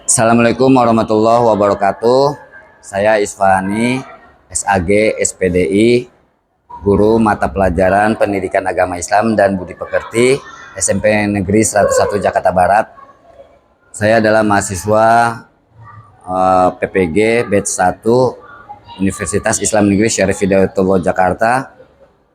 Assalamualaikum warahmatullahi wabarakatuh. Saya Isfahani, SAG, SPDI, guru mata pelajaran Pendidikan Agama Islam dan Budi Pekerti, SMP Negeri 101 Jakarta Barat. Saya adalah mahasiswa PPG Batch 1 Universitas Islam Negeri Syarif Hidayatullah Jakarta.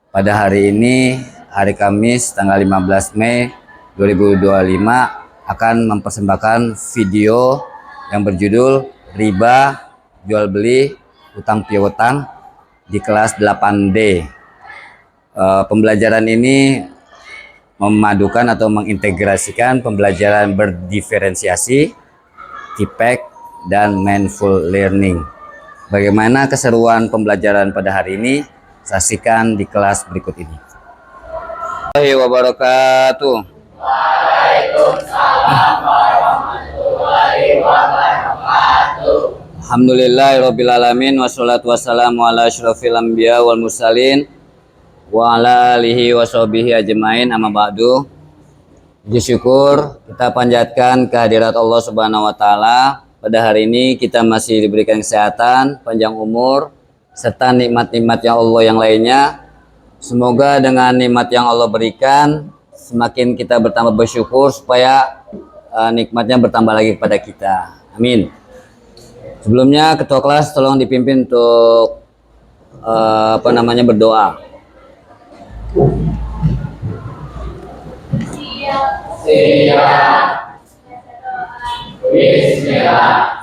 Pada hari ini, hari Kamis tanggal 15 Mei 2025, akan mempersembahkan video yang berjudul riba, jual beli, utang piutang di kelas 8D. Pembelajaran ini memadukan atau mengintegrasikan pembelajaran berdiferensiasi, TPEC, dan mindful learning. Bagaimana keseruan pembelajaran pada hari ini? Saksikan di kelas berikut ini. Assalamualaikum wabarakatuh. Waalaikumsalam warahmatullahi wabarakatuh. Alhamdulillahirrabbilalamin. Wassalatu wassalamu ala asyrafil anbiya wal mursalin wa ala alihi wa sahbihi ajmain, amma ba'du. Puji syukur kita panjatkan kehadirat Allah Subhanahu wa taala. Pada hari ini kita masih diberikan kesehatan, panjang umur, serta nikmat-nikmat yang Allah yang lainnya. Semoga dengan nikmat yang Allah berikan, semakin kita bertambah bersyukur supaya nikmatnya bertambah lagi kepada kita. Amin. Sebelumnya ketua kelas tolong dipimpin untuk berdoa. Siap. Bismillah.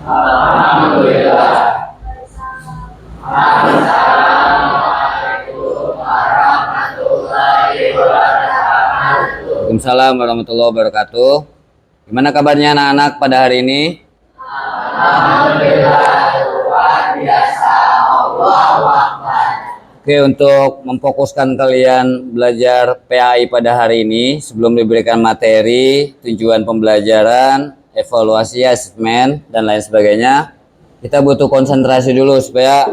Alhamdulillah. Assalamualaikum warahmatullahi wabarakatuh. Waalaikumsalam warahmatullahi wabarakatuh. Gimana kabarnya anak-anak pada hari ini? Alhamdulillah, luar biasa. Allahu Akbar. Oke, untuk memfokuskan kalian belajar PAI pada hari ini, sebelum diberikan materi, tujuan pembelajaran, evaluasi, asesmen, dan lain sebagainya, kita butuh konsentrasi dulu supaya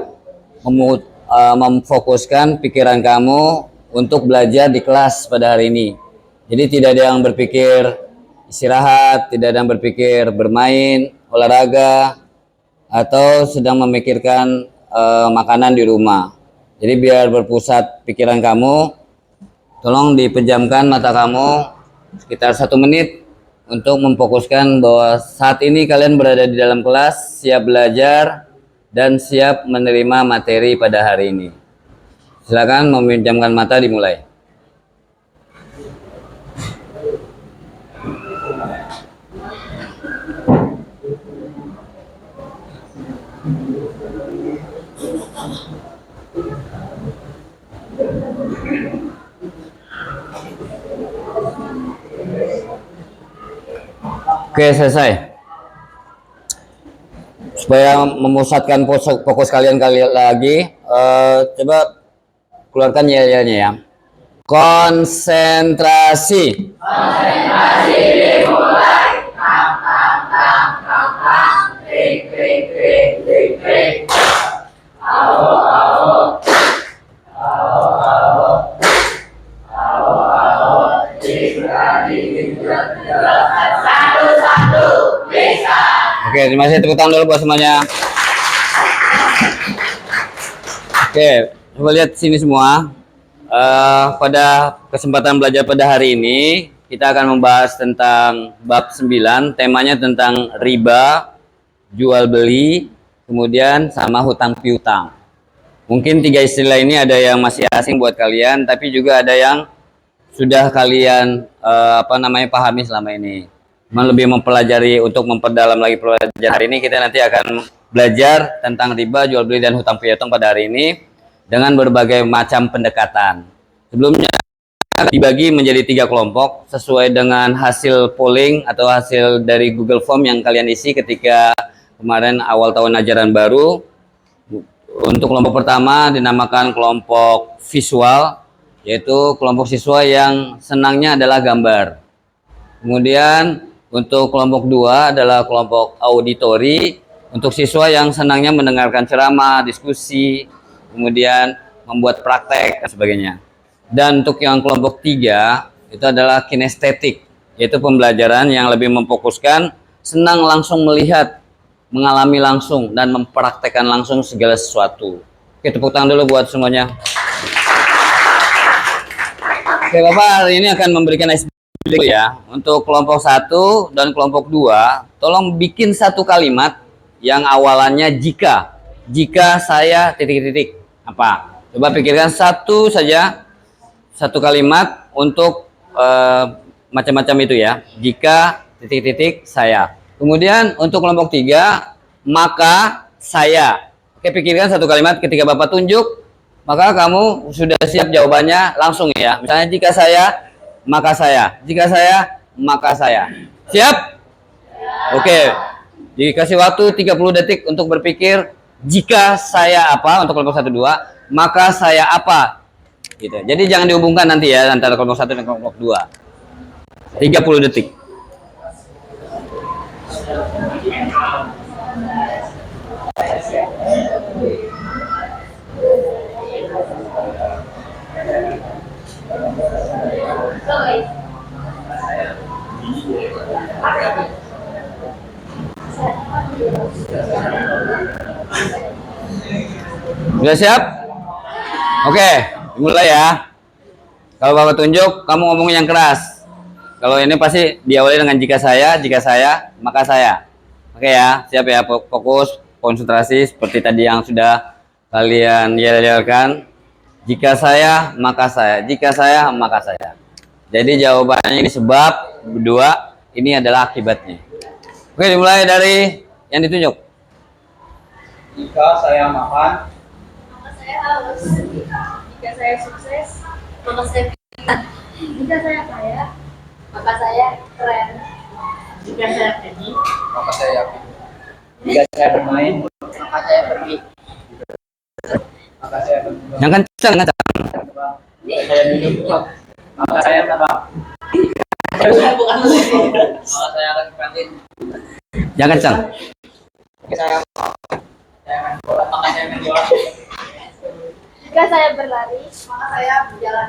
memfokuskan pikiran kamu untuk belajar di kelas pada hari ini. Jadi tidak ada yang berpikir istirahat, tidak ada yang berpikir bermain, olahraga, atau sedang memikirkan makanan di rumah. Jadi biar berpusat pikiran kamu, tolong dipejamkan mata kamu sekitar 1 menit untuk memfokuskan bahwa saat ini kalian berada di dalam kelas, siap belajar dan siap menerima materi pada hari ini. Silakan memejamkan mata, dimulai. Oke, selesai. Supaya memusatkan fokus kalian lagi, coba keluarkan yel-yelnya ya. Konsentrasi. Konsentrasi dimulai. Tang tang tang tang tang. Klik klik klik klik klik. Halo halo. Halo halo. Halo halo. Bisa. Oke, terima kasih, tepuk tangan dulu buat semuanya. Oke, coba lihat sini semua. Pada kesempatan belajar pada hari ini, kita akan membahas tentang bab 9, temanya tentang riba, jual beli, kemudian sama hutang piutang. Mungkin 3 istilah ini ada yang masih asing buat kalian, tapi juga ada yang sudah kalian pahami selama ini. Lebih mempelajari, untuk memperdalam lagi pelajaran hari ini, kita nanti akan belajar tentang riba, jual beli, dan hutang piutang pada hari ini dengan berbagai macam pendekatan. Sebelumnya dibagi menjadi 3 kelompok sesuai dengan hasil polling atau hasil dari Google Form yang kalian isi ketika kemarin awal tahun ajaran baru. Untuk kelompok pertama dinamakan kelompok visual, yaitu kelompok siswa yang senangnya adalah gambar. Kemudian untuk kelompok 2 adalah kelompok auditori, untuk siswa yang senangnya mendengarkan ceramah, diskusi, kemudian membuat praktek dan sebagainya. Dan untuk yang kelompok 3 itu adalah kinestetik, yaitu pembelajaran yang lebih memfokuskan senang langsung melihat, mengalami langsung, dan mempraktekkan langsung segala sesuatu. Oke, tepuk tangan dulu buat semuanya. Oke, Bapak hari ini akan memberikan dulu ya. Untuk kelompok 1 dan kelompok 2, tolong bikin satu kalimat yang awalannya jika. Jika saya titik-titik. Apa? Coba pikirkan satu saja, satu kalimat untuk macam-macam itu ya. Jika titik-titik saya. Kemudian untuk kelompok 3, maka saya. Oke, pikirkan satu kalimat ketika Bapak tunjuk, maka kamu sudah siap jawabannya langsung ya. Misalnya jika saya, maka saya. Jika saya, maka saya. Siap? Oke. Dikasih waktu 30 detik untuk berpikir, jika saya apa untuk kelompok 1 2, maka saya apa. Gitu. Jadi jangan dihubungkan nanti ya antara kelompok 1 dan kelompok 2. 30 detik. Sudah siap? Oke, mulai ya. Kalau Bapak tunjuk, kamu ngomong yang keras. Kalau ini pasti diawali dengan jika saya, maka saya. Oke ya, siap ya, fokus, konsentrasi seperti tadi yang sudah kalian yel-yelkan. Jika saya, maka saya. Jika saya, maka saya. Jadi jawabannya ini sebab, berdua, ini adalah akibatnya. Oke, dimulai dari yang ditunjuk. Jika saya makan, maka saya haus. Jika saya sukses, maka saya pintar. Jika saya kaya, maka saya keren. Jika saya pergi, maka saya yakin. Jika saya bermain, maka saya pergi. maka saya berkembang. Yang kencang, kencang. Jika saya duduk, maka saya terbang. Maka saya akan ke kantin. Yang kencang. Jika saya main bola, maka saya main bola. Jika saya berlari, maka saya berjalan.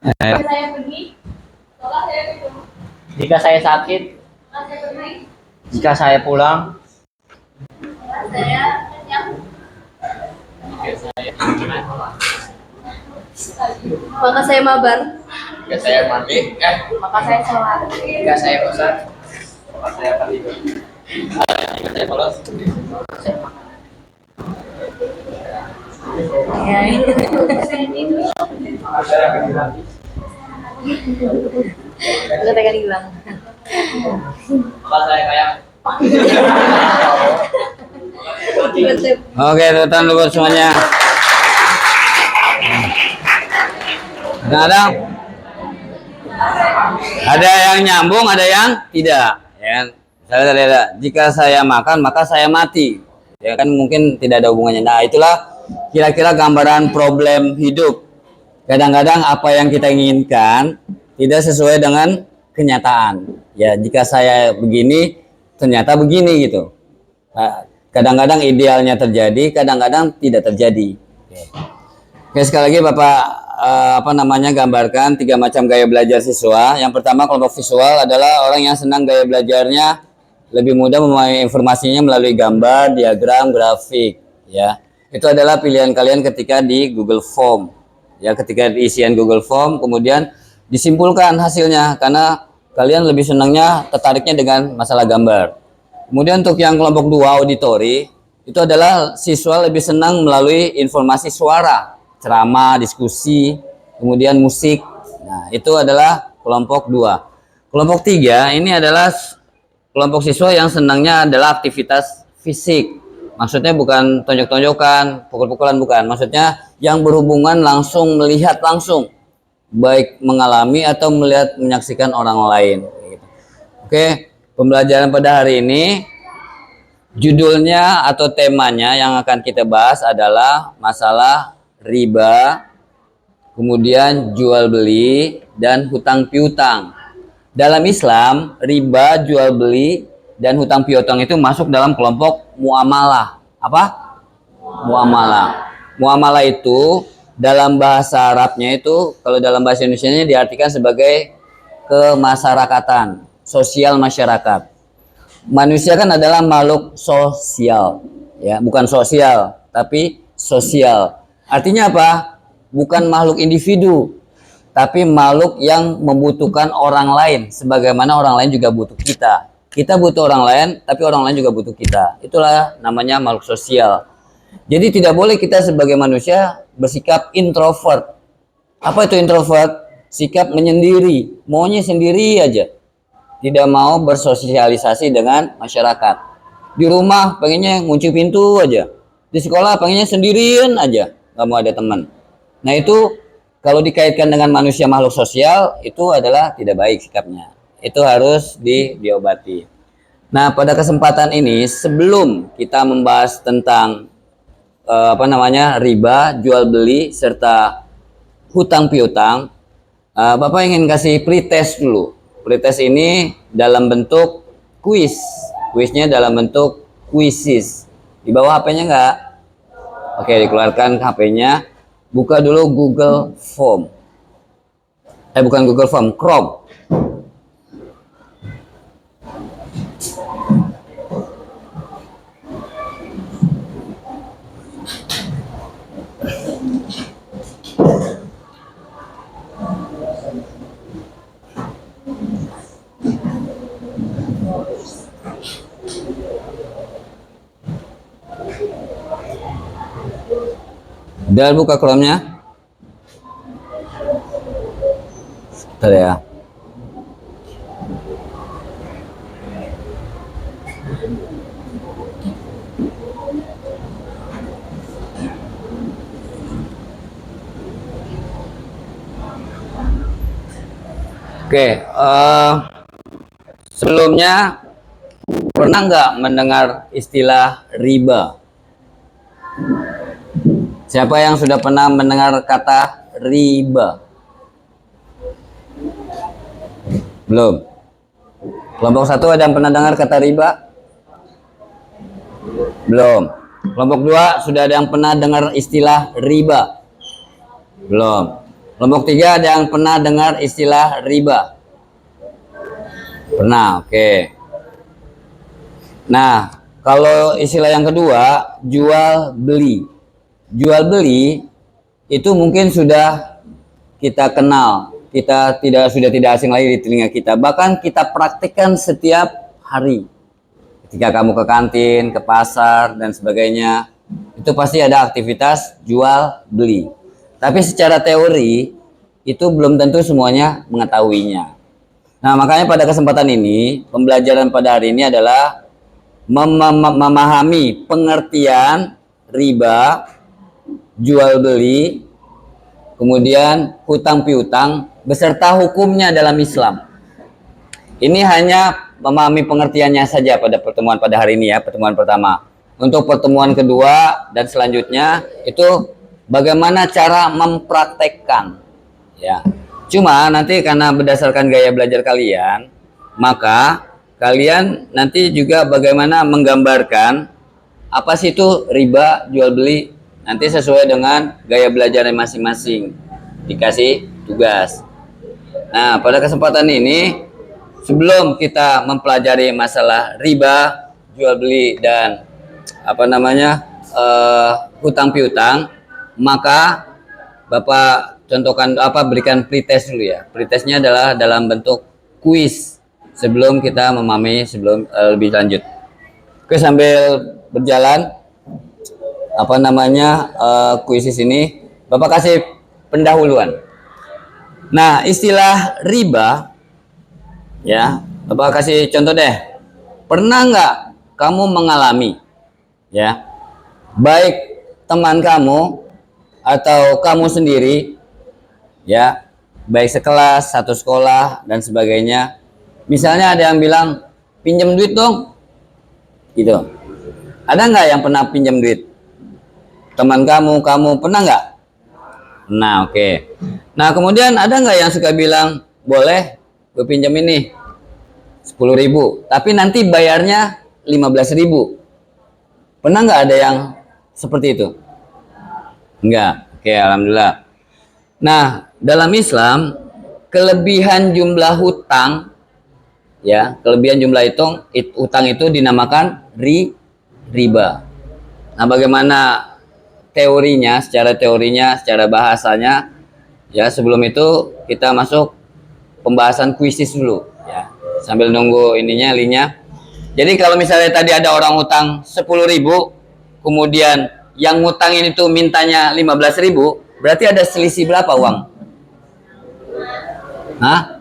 Jika saya pergi, maka saya minum. Jika saya sakit, Maka saya bermain. jika saya pulang, Maka saya kenyang. Maka saya mabar. jika saya mandi, Maka saya sholat. jika saya bosan, maka saya akan tidur. Jika saya polos, Ya, saya tidur. maka saya akan dilatih. Kita akan hilang. Maka saya kayak Oke, teman dulu semuanya. Nah, ada yang nyambung, ada yang tidak. Ya, misalnya ada, jika saya makan, maka saya mati. Ya kan mungkin tidak ada hubungannya. Nah, itulah kira-kira gambaran problem hidup. Kadang-kadang apa yang kita inginkan tidak sesuai dengan kenyataan. Ya, jika saya begini, ternyata begini gitu. Kadang-kadang idealnya terjadi, kadang-kadang tidak terjadi. Oke, sekali lagi Bapak gambarkan 3 macam gaya belajar siswa. Yang pertama, kelompok visual adalah orang yang senang gaya belajarnya lebih mudah memahami informasinya melalui gambar, diagram, grafik. Ya, itu adalah pilihan kalian ketika di Google Form. Ya, ketika isian Google Form, kemudian disimpulkan hasilnya karena kalian lebih senangnya tertariknya dengan masalah gambar. Kemudian untuk yang kelompok 2 auditori, itu adalah siswa lebih senang melalui informasi suara, ceramah, diskusi, kemudian musik. Nah, itu adalah kelompok 2. Kelompok 3 ini adalah kelompok siswa yang senangnya adalah aktivitas fisik. Maksudnya bukan tonjok-tonjokan, pukul-pukulan, bukan. Maksudnya yang berhubungan langsung, melihat langsung, baik mengalami atau melihat, menyaksikan orang lain. Oke, pembelajaran pada hari ini judulnya atau temanya yang akan kita bahas adalah masalah riba, kemudian jual beli dan hutang piutang. Dalam Islam, riba, jual beli dan hutang piutang itu masuk dalam kelompok muamalah. Apa? Muamalah. Muamalah itu dalam bahasa Arabnya itu, kalau dalam bahasa Indonesianya diartikan sebagai kemasyarakatan, sosial masyarakat. Manusia kan adalah makhluk sosial, ya, bukan sosial, tapi sosial. Artinya apa? Bukan makhluk individu, tapi makhluk yang membutuhkan orang lain, sebagaimana orang lain juga butuh kita. Kita butuh orang lain, tapi orang lain juga butuh kita. Itulah namanya makhluk sosial. Jadi tidak boleh kita sebagai manusia bersikap introvert. Apa itu introvert? Sikap menyendiri, maunya sendiri aja. Tidak mau bersosialisasi dengan masyarakat. Di rumah pengennya ngunci pintu aja. Di sekolah pengennya sendirian aja, nggak mau ada teman. Nah itu kalau dikaitkan dengan manusia makhluk sosial, itu adalah tidak baik sikapnya. Itu harus diobati. Nah, pada kesempatan ini sebelum kita membahas tentang riba, jual beli serta hutang piutang, Bapak ingin kasih pretest dulu. Pretest ini dalam bentuk kuis. Kuisnya dalam bentuk kuisis. Di bawah HP-nya enggak? Oke, dikeluarkan HP-nya. Buka dulu Google Form. Bukan Google Form, Chrome. Udah buka Chrome-nya? Bentar ya. Oke, sebelumnya pernah nggak mendengar istilah riba? Siapa yang sudah pernah mendengar kata riba? Belum. Kelompok 1 ada yang pernah dengar kata riba? Belum. Kelompok 2 sudah ada yang pernah dengar istilah riba? Belum. Kelompok 3 ada yang pernah dengar istilah riba? Pernah, oke. Nah, kalau istilah yang kedua, jual beli. Jual beli itu mungkin sudah kita kenal, kita sudah tidak asing lagi di telinga kita, bahkan kita praktikkan setiap hari. Ketika kamu ke kantin, ke pasar dan sebagainya, itu pasti ada aktivitas jual beli. Tapi secara teori itu belum tentu semuanya mengetahuinya. Nah, makanya pada kesempatan ini, pembelajaran pada hari ini adalah memahami pengertian riba, jual beli, kemudian hutang piutang beserta hukumnya dalam Islam. Ini hanya memahami pengertiannya saja pada pertemuan pada hari ini ya, pertemuan pertama. Untuk pertemuan kedua dan selanjutnya itu bagaimana cara mempraktekkan ya. Cuma nanti karena berdasarkan gaya belajar kalian, maka kalian nanti juga bagaimana menggambarkan apa sih itu riba, jual beli, nanti sesuai dengan gaya belajarnya masing-masing. Dikasih tugas. Nah, pada kesempatan ini sebelum kita mempelajari masalah riba, jual beli dan hutang piutang, maka Bapak contohkan berikan pretest dulu ya. Pretestnya adalah dalam bentuk kuis sebelum kita memahami lebih lanjut. Oke, sambil berjalan kuisis ini Bapak kasih pendahuluan. Nah, istilah riba ya, Bapak kasih contoh deh. Pernah nggak kamu mengalami ya, baik teman kamu atau kamu sendiri ya, baik sekelas, satu sekolah dan sebagainya, misalnya ada yang bilang pinjam duit dong gitu. Ada nggak yang pernah pinjam duit? Teman kamu pernah nggak? Nah, oke. Nah, kemudian ada nggak yang suka bilang, boleh gue pinjam ini 10.000, tapi nanti bayarnya 15.000. Pernah nggak ada yang seperti itu? Enggak. Oke, alhamdulillah. Nah, dalam Islam kelebihan jumlah hutang, ya, kelebihan jumlah hutang itu dinamakan riba. Nah, bagaimana teorinya, secara bahasanya, ya, sebelum itu kita masuk pembahasan kuisis dulu, ya. Sambil nunggu linknya. Jadi kalau misalnya tadi ada orang hutang 10.000, kemudian yang ngutangin itu mintanya 15.000, berarti ada selisih berapa uang? Hah?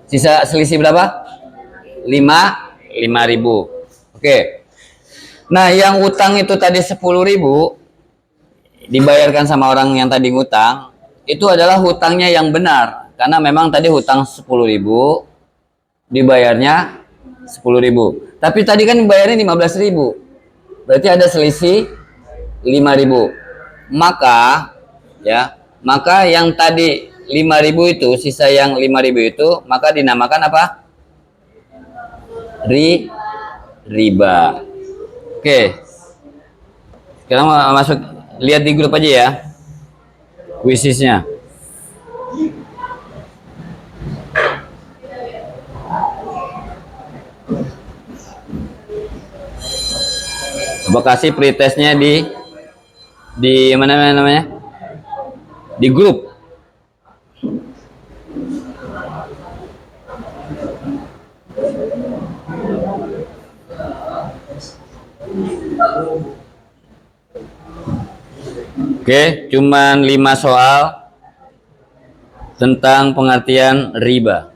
Sisa selisih berapa? 5.000. Oke. Nah, yang utang itu tadi 10.000 dibayarkan sama orang yang tadi ngutang, itu adalah hutangnya yang benar. Karena memang tadi hutang 10.000, dibayarnya 10.000. Tapi tadi kan dibayarnya 15.000. Berarti ada selisih 5.000. Maka yang tadi 5.000 itu, sisa yang 5.000 itu, maka dinamakan apa? Riba. Oke. Sekarang masuk, lihat di grup aja ya. Kuisisnya. Coba kasih pretestnya di mana namanya? Di grup. Oke, cuman 5 soal tentang pengertian riba.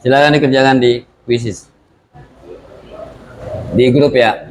Silakan dikerjakan di kuisis. Di grup ya.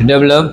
Sudah belum?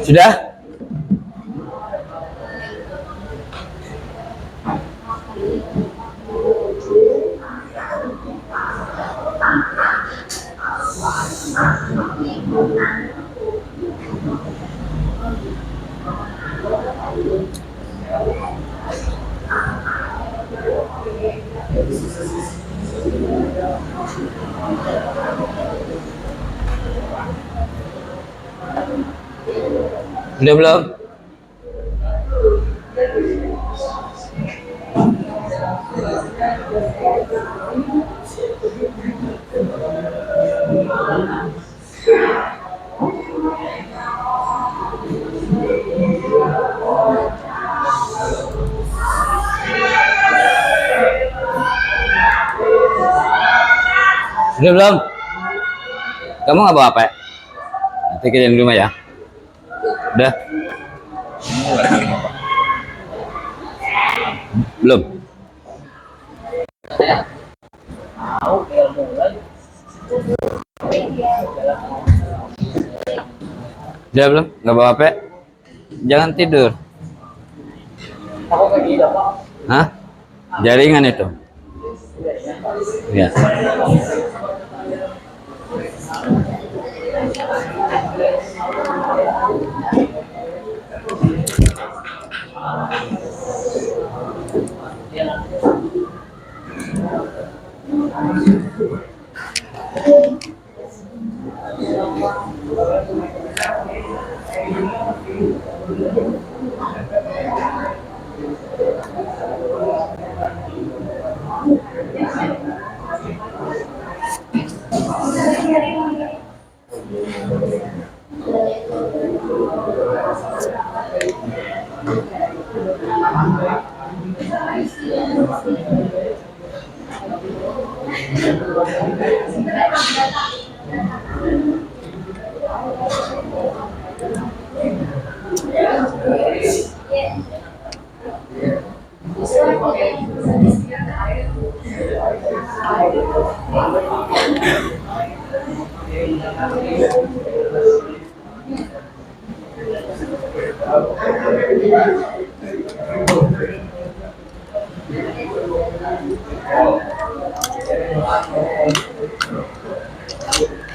Sudah? Udah belum? Udah belum? Kamu nggak bawa apa ya? Pikirin di rumah ya. Udah? Belum? Udah belum? Nggak bawa apa? Jangan tidur. Hah? Jaringan itu. Ya.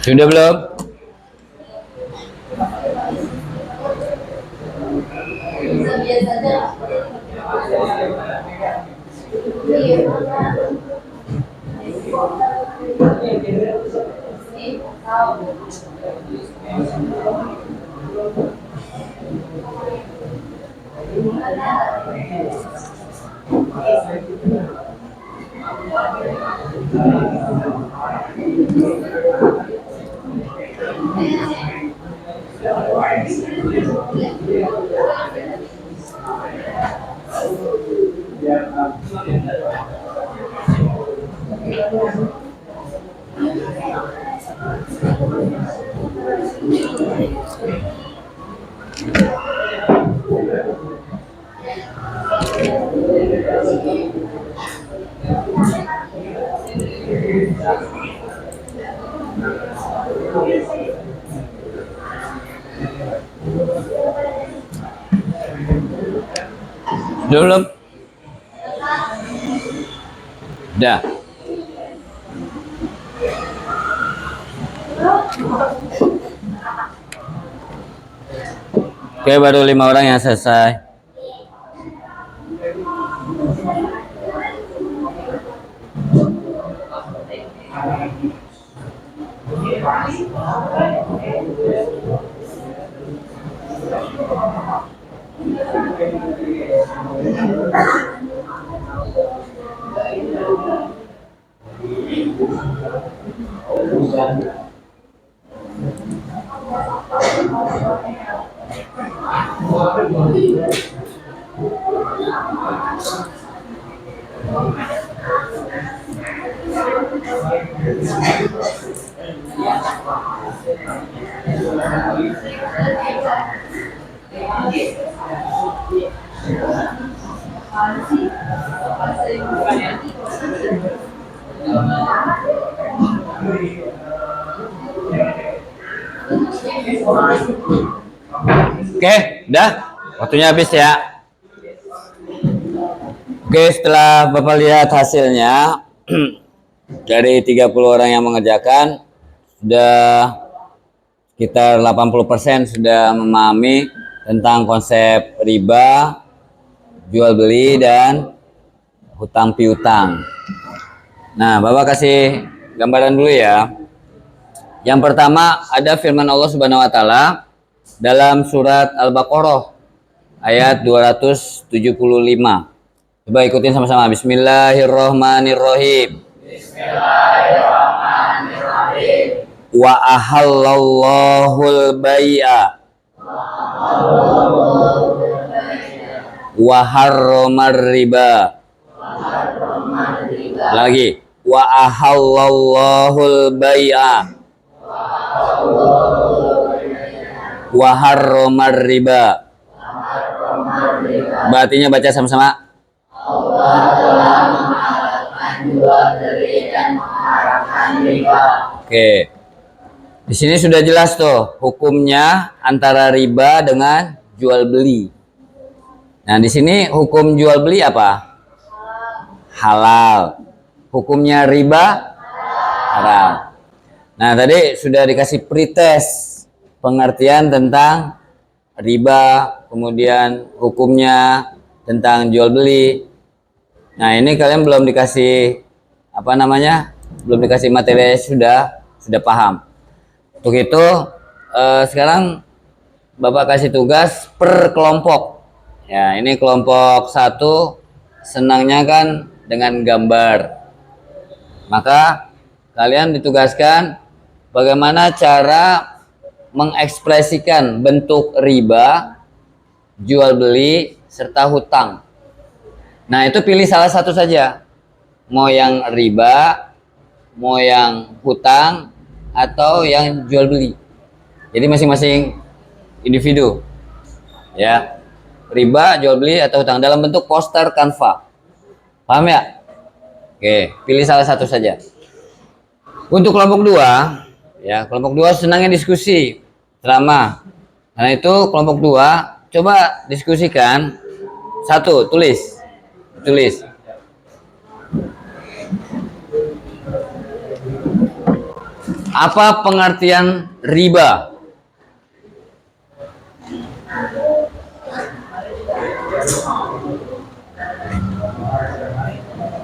Sudah belum? Belum? Dah. Oke, baru 5 orang yang selesai. Oke, udah. Waktunya habis ya. Oke, setelah Bapak lihat hasilnya dari 30 orang yang mengerjakan sudah sekitar 80% sudah memahami tentang konsep riba, jual beli dan hutang piutang. Nah, Bapak kasih gambaran dulu ya. Yang pertama ada firman Allah Subhanahu wa taala dalam surat Al-Baqarah ayat 275. Coba ikutin sama-sama. Bismillahirrahmanirrahim. Bismillahirrahmanirrahim. Wa ahallallahul bai'a wa harramar riba. Lagi. Wa ahallallahul bai'a wa harramar riba. Artinya baca sama-sama. Allah telah menghalalkan jual beli dan mengharamkan riba. Oke. Di sini sudah jelas tuh hukumnya antara riba dengan jual beli. Nah, di sini hukum jual beli apa? Halal. Hukumnya riba haram. Nah, tadi sudah dikasih pretest pengertian tentang riba, kemudian hukumnya tentang jual beli. Nah, ini kalian belum dikasih apa namanya? Belum dikasih materi, sudah paham. Untuk itu sekarang Bapak kasih tugas per kelompok. Ya, ini kelompok 1 senangnya kan dengan gambar. Maka kalian ditugaskan bagaimana cara mengekspresikan bentuk riba, jual beli, serta hutang. Nah, itu pilih salah satu saja. Mau yang riba, mau yang hutang, atau yang jual beli. Jadi masing-masing individu. Ya. Riba, jual beli, atau hutang dalam bentuk poster Canva. Paham ya? Oke, pilih salah satu saja. Untuk kelompok 2, ya, kelompok 2 senangnya diskusi, drama. Karena itu kelompok 2 coba diskusikan. 1, tulis. Apa pengertian riba?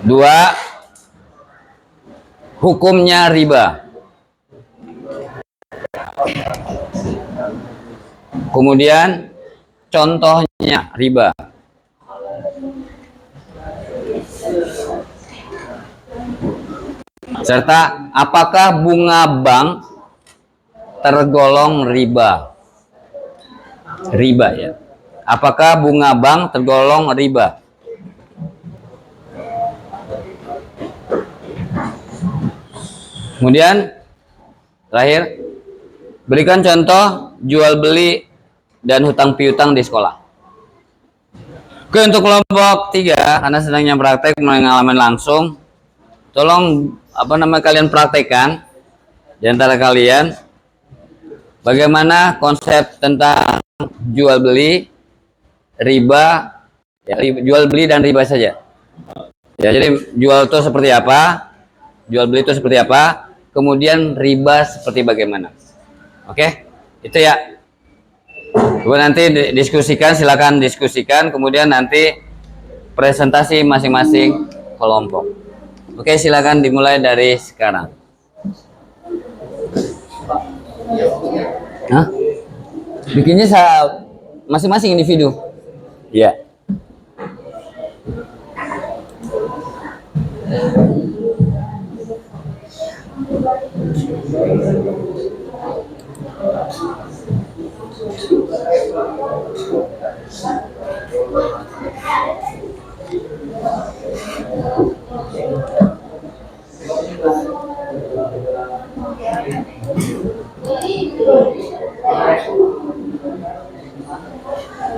Dua, hukumnya riba. Kemudian contohnya riba. Serta apakah bunga bank tergolong riba? Riba ya. Apakah bunga bank tergolong riba? Kemudian terakhir, berikan contoh jual beli dan hutang piutang di sekolah. Oke, untuk kelompok 3 karena sedangnya praktek pengalaman langsung, tolong kalian praktekkan di antara kalian bagaimana konsep tentang jual beli, riba, ya, jual beli dan riba saja. Ya, jadi jual itu seperti apa, jual beli itu seperti apa, kemudian riba seperti bagaimana. Oke, itu ya. Coba nanti diskusikan, silakan diskusikan, kemudian nanti presentasi masing-masing kelompok. Oke, silakan dimulai dari sekarang. Hah? Bikinnya masing-masing individu. Ya.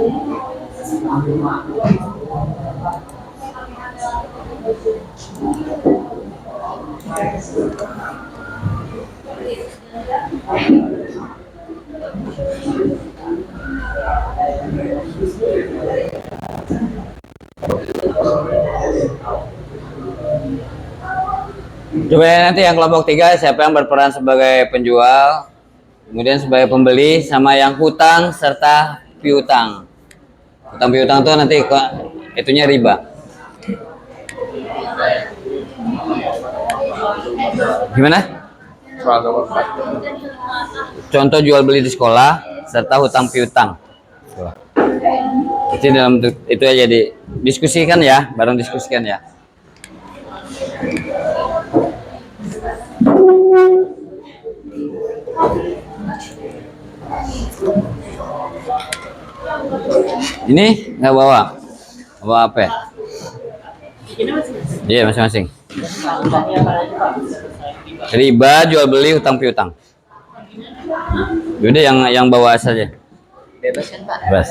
Coba ya, nanti yang kelompok 3 siapa yang berperan sebagai penjual, kemudian sebagai pembeli, sama yang hutang serta piutang. Hutang piutang tuh nanti itunya riba. Gimana? Contoh jual beli di sekolah serta hutang piutang. Itu dalam itu aja diskusikan ya, bareng diskusikan ya. Ini nggak bawa apa ya? Iya, masing-masing. Riba, jual beli, hutang piutang. Yaudah yang bawa saja. Bebas kan Pak? Bebas.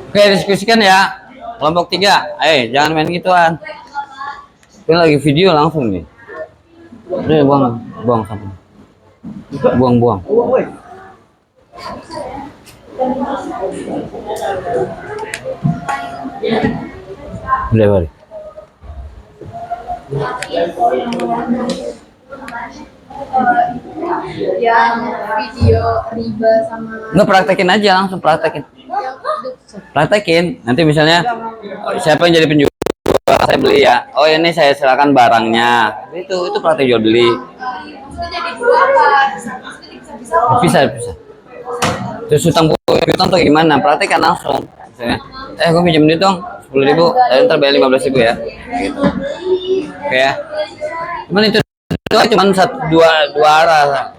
Oke, diskusikan ya. Kelompok 3. Jangan main gituan. Ini lagi video langsung nih. Udah buang sampah. Buang. Udah balik. Yang video riba sama Nggak, praktekin aja, langsung praktekin. Nanti misalnya siapa yang jadi penjual, saya beli ya. Oh, ini saya serahkan barangnya. Itu praktek jual beli. jadi dua apa? Bisa. Terus hutang piutang tuh gimana? Praktekkan langsung. Misalnya, gue pinjam duit dong 10.000, ntar bayar 15.000 ya. Gitu. Oke ya. Cuman itu cuman dua arah.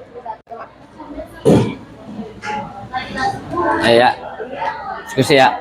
Ya. Diskusi ya.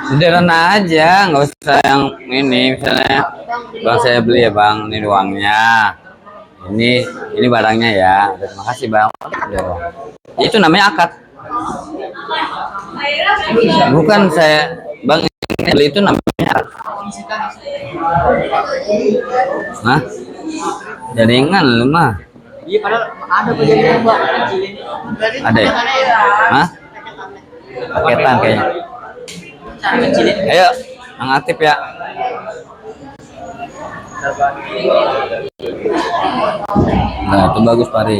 Sederhana aja, nggak usah yang ini. Misalnya, bang saya beli ya bang, ini uangnya, ini barangnya ya. Terima kasih bang. Udah. Itu namanya akad. Bukan saya, bang ini beli itu namanya akad. Hah? Jaringan lu mah. Iya, padahal ada perjanjian Mbak kecil ini. Ada ya? Hah? Paketan kayaknya. Cara kecil ini. Ayo, Mang Atip ya. Nah, itu bagus Pari.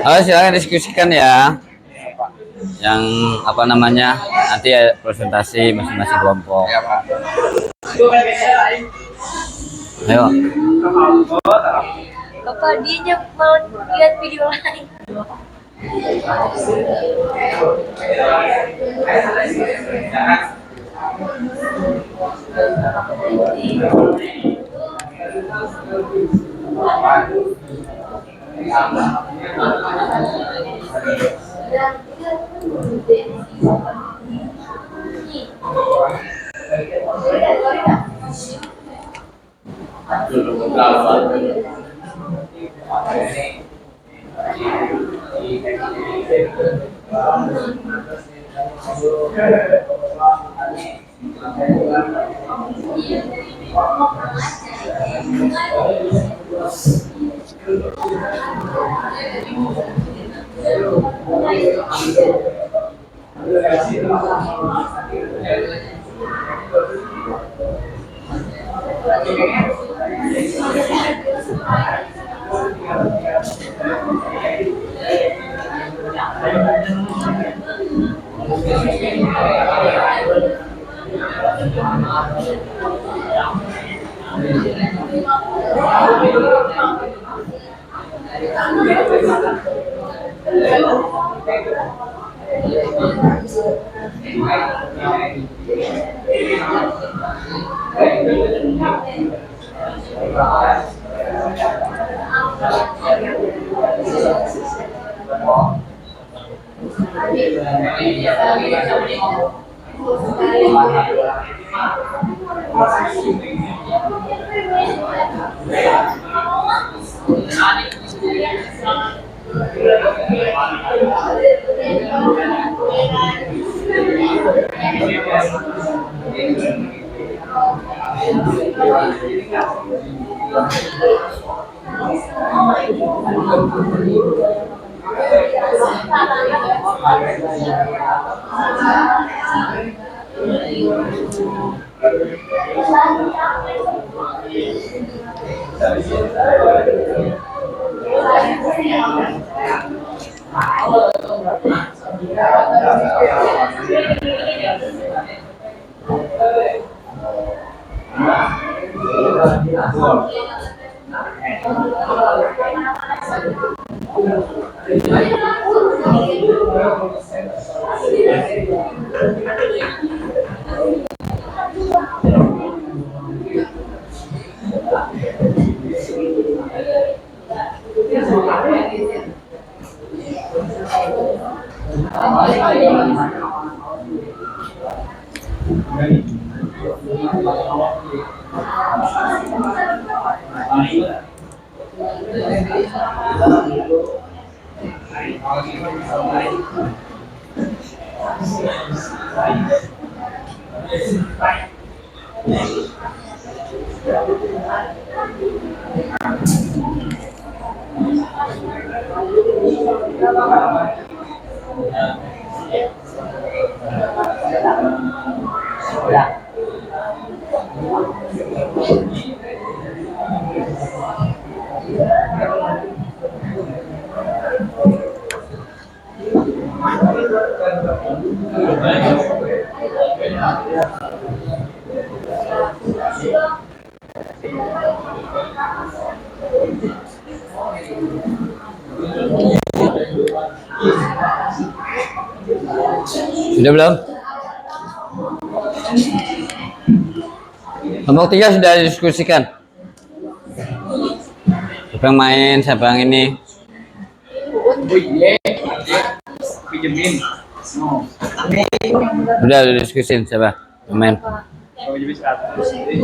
Halo, silakan diskusikan ya. Yang apa namanya? Nanti ya presentasi masing-masing kelompok. Ayo. Bapak dia aja mau lihat video lain. Sudah belum? Kelompok 3 sudah didiskusikan. Siapa yang main, siapa yang ini? Pinjemin. No. Udah didiskusin siapa yang main? Kalau jadi 100.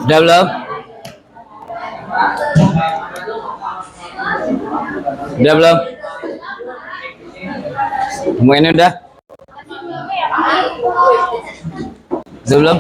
Sudah belum? Udah belum? Semuanya udah? Udah belum?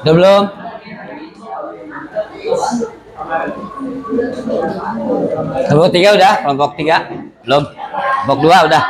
Udah belum? Kelompok 3 udah? Kelompok 3? Belum? Kelompok 2 udah?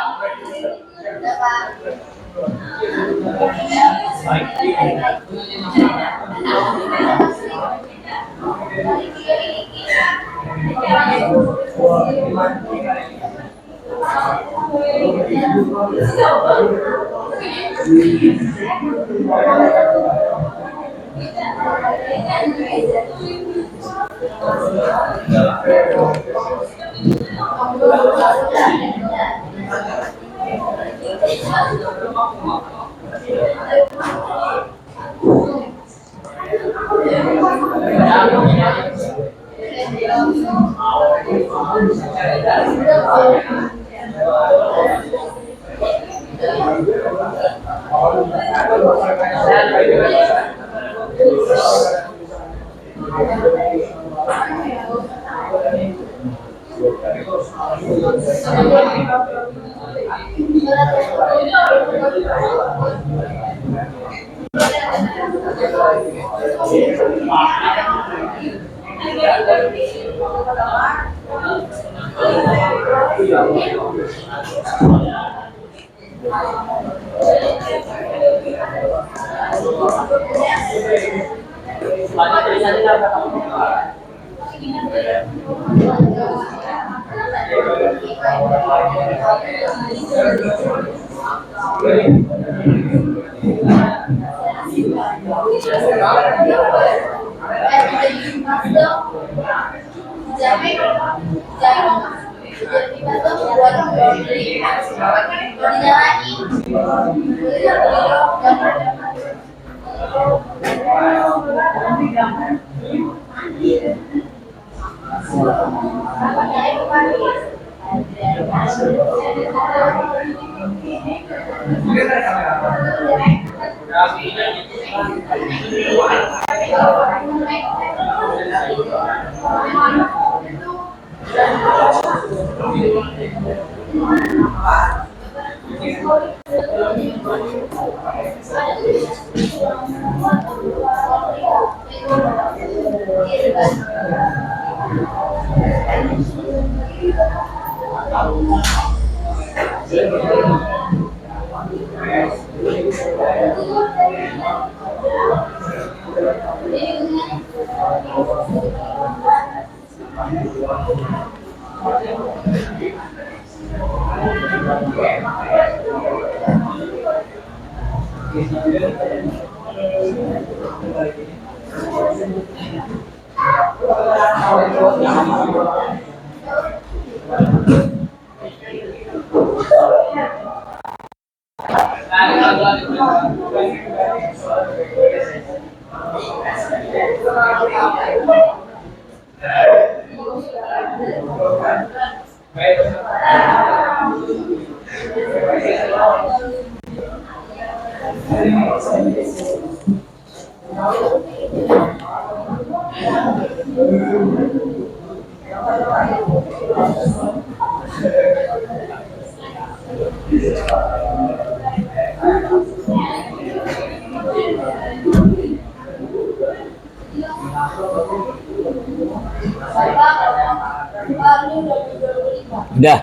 Udah.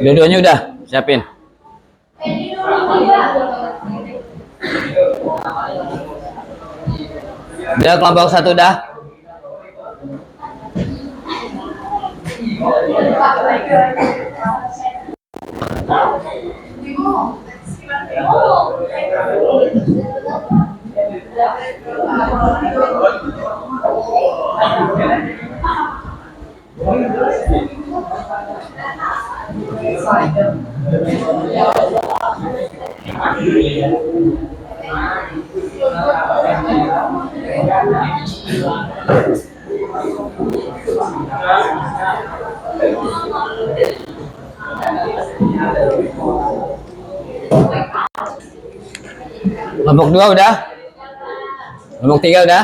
Dua-duanya udah, siapin. Udah kelompok 1 udah. Kelompok 2 udah. Kelompok 3 udah.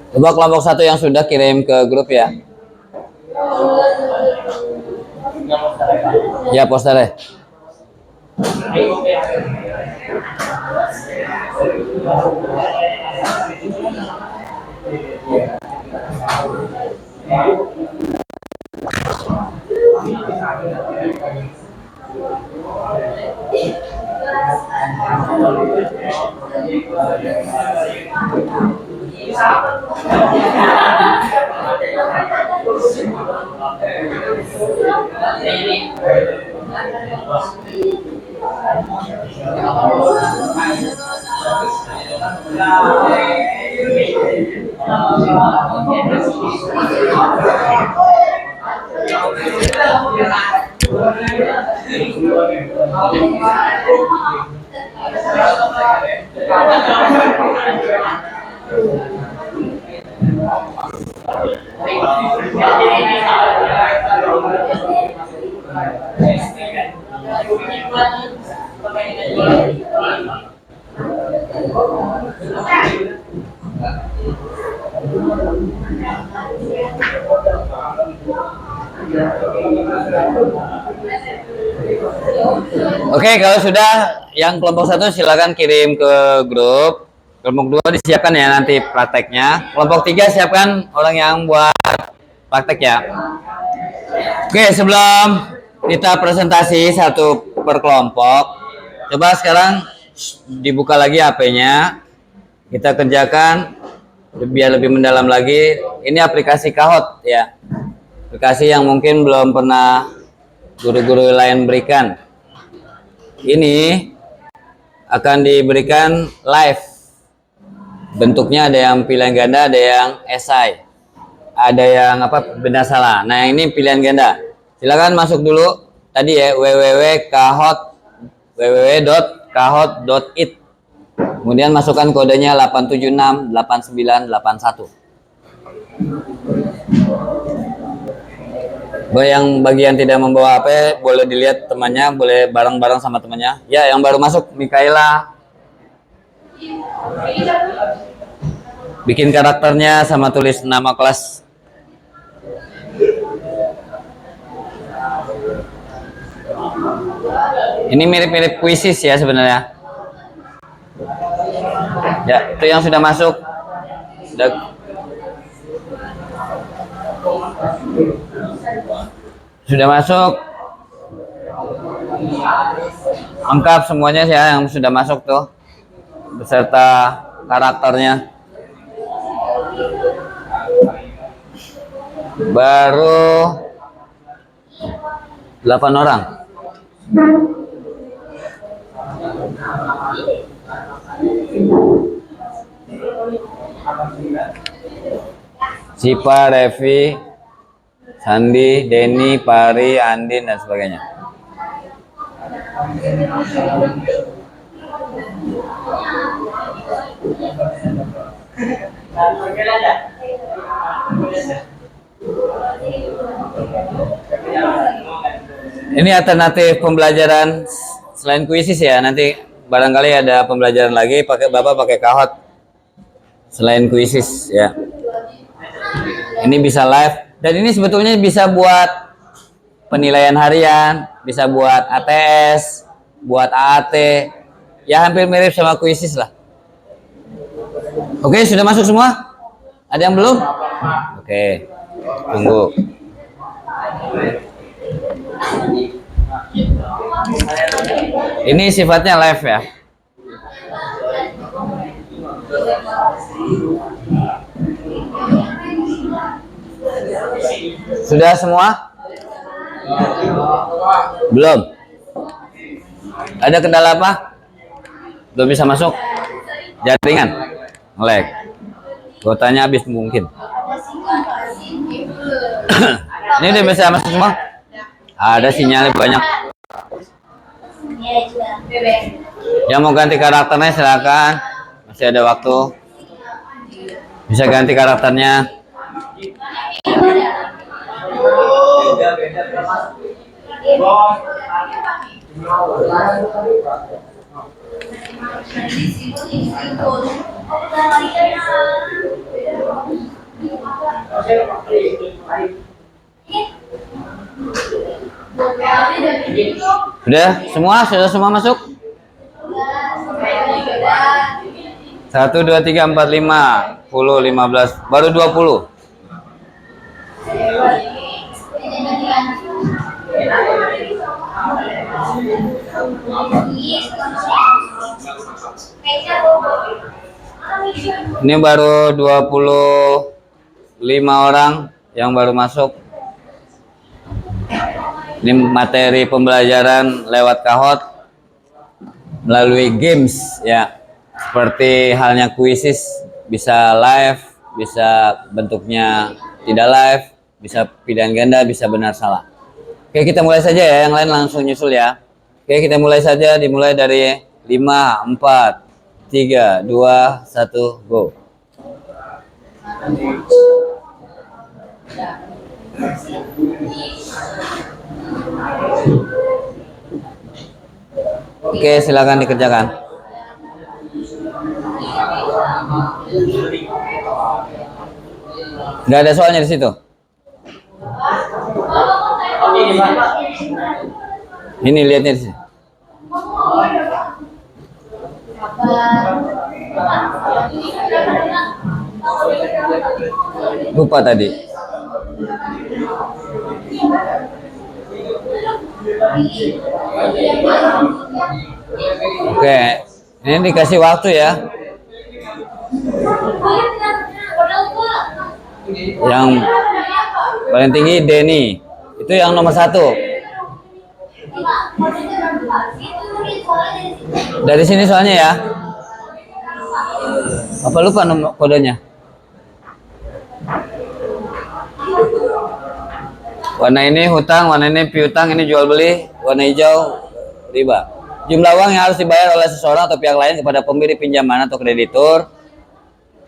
Coba kelompok 1 yang sudah kirim ke grup ya. Ya, posternya. Oke, kalau sudah yang kelompok 1 silakan kirim ke grup. Kelompok 2 disiapkan ya nanti prakteknya. Kelompok 3 siapkan orang yang buat praktek ya. Oke, sebelum kita presentasi satu per kelompok, coba sekarang dibuka lagi HP-nya. Kita kerjakan biar lebih mendalam lagi. Ini aplikasi Kahoot ya. Aplikasi yang mungkin belum pernah guru-guru lain berikan. Ini akan diberikan live. Bentuknya ada yang pilihan ganda, ada yang esai, ada yang benda salah. Nah, yang ini pilihan ganda. Silakan masuk dulu tadi ya, www.kahoot.it. Kemudian masukkan kodenya 8768981. Yang bagian tidak membawa HP boleh dilihat temannya, boleh bareng-bareng sama temannya. Ya, yang baru masuk Mikaela. Bikin karakternya sama tulis nama kelas. Ini mirip-mirip kuisis ya sebenarnya. Ya, itu yang sudah masuk. Sudah masuk. Lengkap semuanya ya yang sudah masuk tuh. Beserta karakternya. Baru 8 orang. Sipa, Revi, Sandi, Denny, Pari, Andin, dan sebagainya. Ini alternatif pembelajaran selain kuisis ya. Nanti barangkali ada pembelajaran lagi Bapak pakai Kahoot selain kuisis ya. Ini bisa live dan ini sebetulnya bisa buat penilaian harian, bisa buat ATS, buat AAT. Ya hampir mirip sama kuisis lah. Oke, sudah masuk semua? Ada yang belum? Oke, tunggu. Ini sifatnya live ya. Sudah semua? Belum? Ada kendala apa? Belum bisa masuk? Jaringan? Nge-lag. Kuotanya habis mungkin. Ini udah bisa masuk semua? Ada sinyalnya banyak. Yang mau ganti karakternya silakan. Masih ada waktu. Bisa ganti karakternya. Sudah semua masuk? 1, 2, 3, 4, 5, 10, 15, baru 20. Ini baru 25 orang yang baru masuk. Ini materi pembelajaran lewat Kahoot melalui games ya. Seperti halnya kuisis, bisa live, bisa bentuknya tidak live, bisa pilihan ganda, bisa benar salah. Oke, kita mulai saja ya, yang lain langsung nyusul ya. Oke, kita mulai saja, dimulai dari 5, 4, 3, 2, 1, go. Oke, silakan dikerjakan. Nggak ada soalnya di situ. Ini lihatnya di sini. Lupa tadi. Oke, ini dikasih waktu ya. Yang paling tinggi Denny, itu yang nomor 1. Dari sini soalnya ya. Apa lupa nomor kodenya? Warna ini hutang, warna ini piutang, ini jual beli, warna hijau riba. Jumlah uang yang harus dibayar oleh seseorang atau pihak lain kepada pemberi pinjaman atau kreditur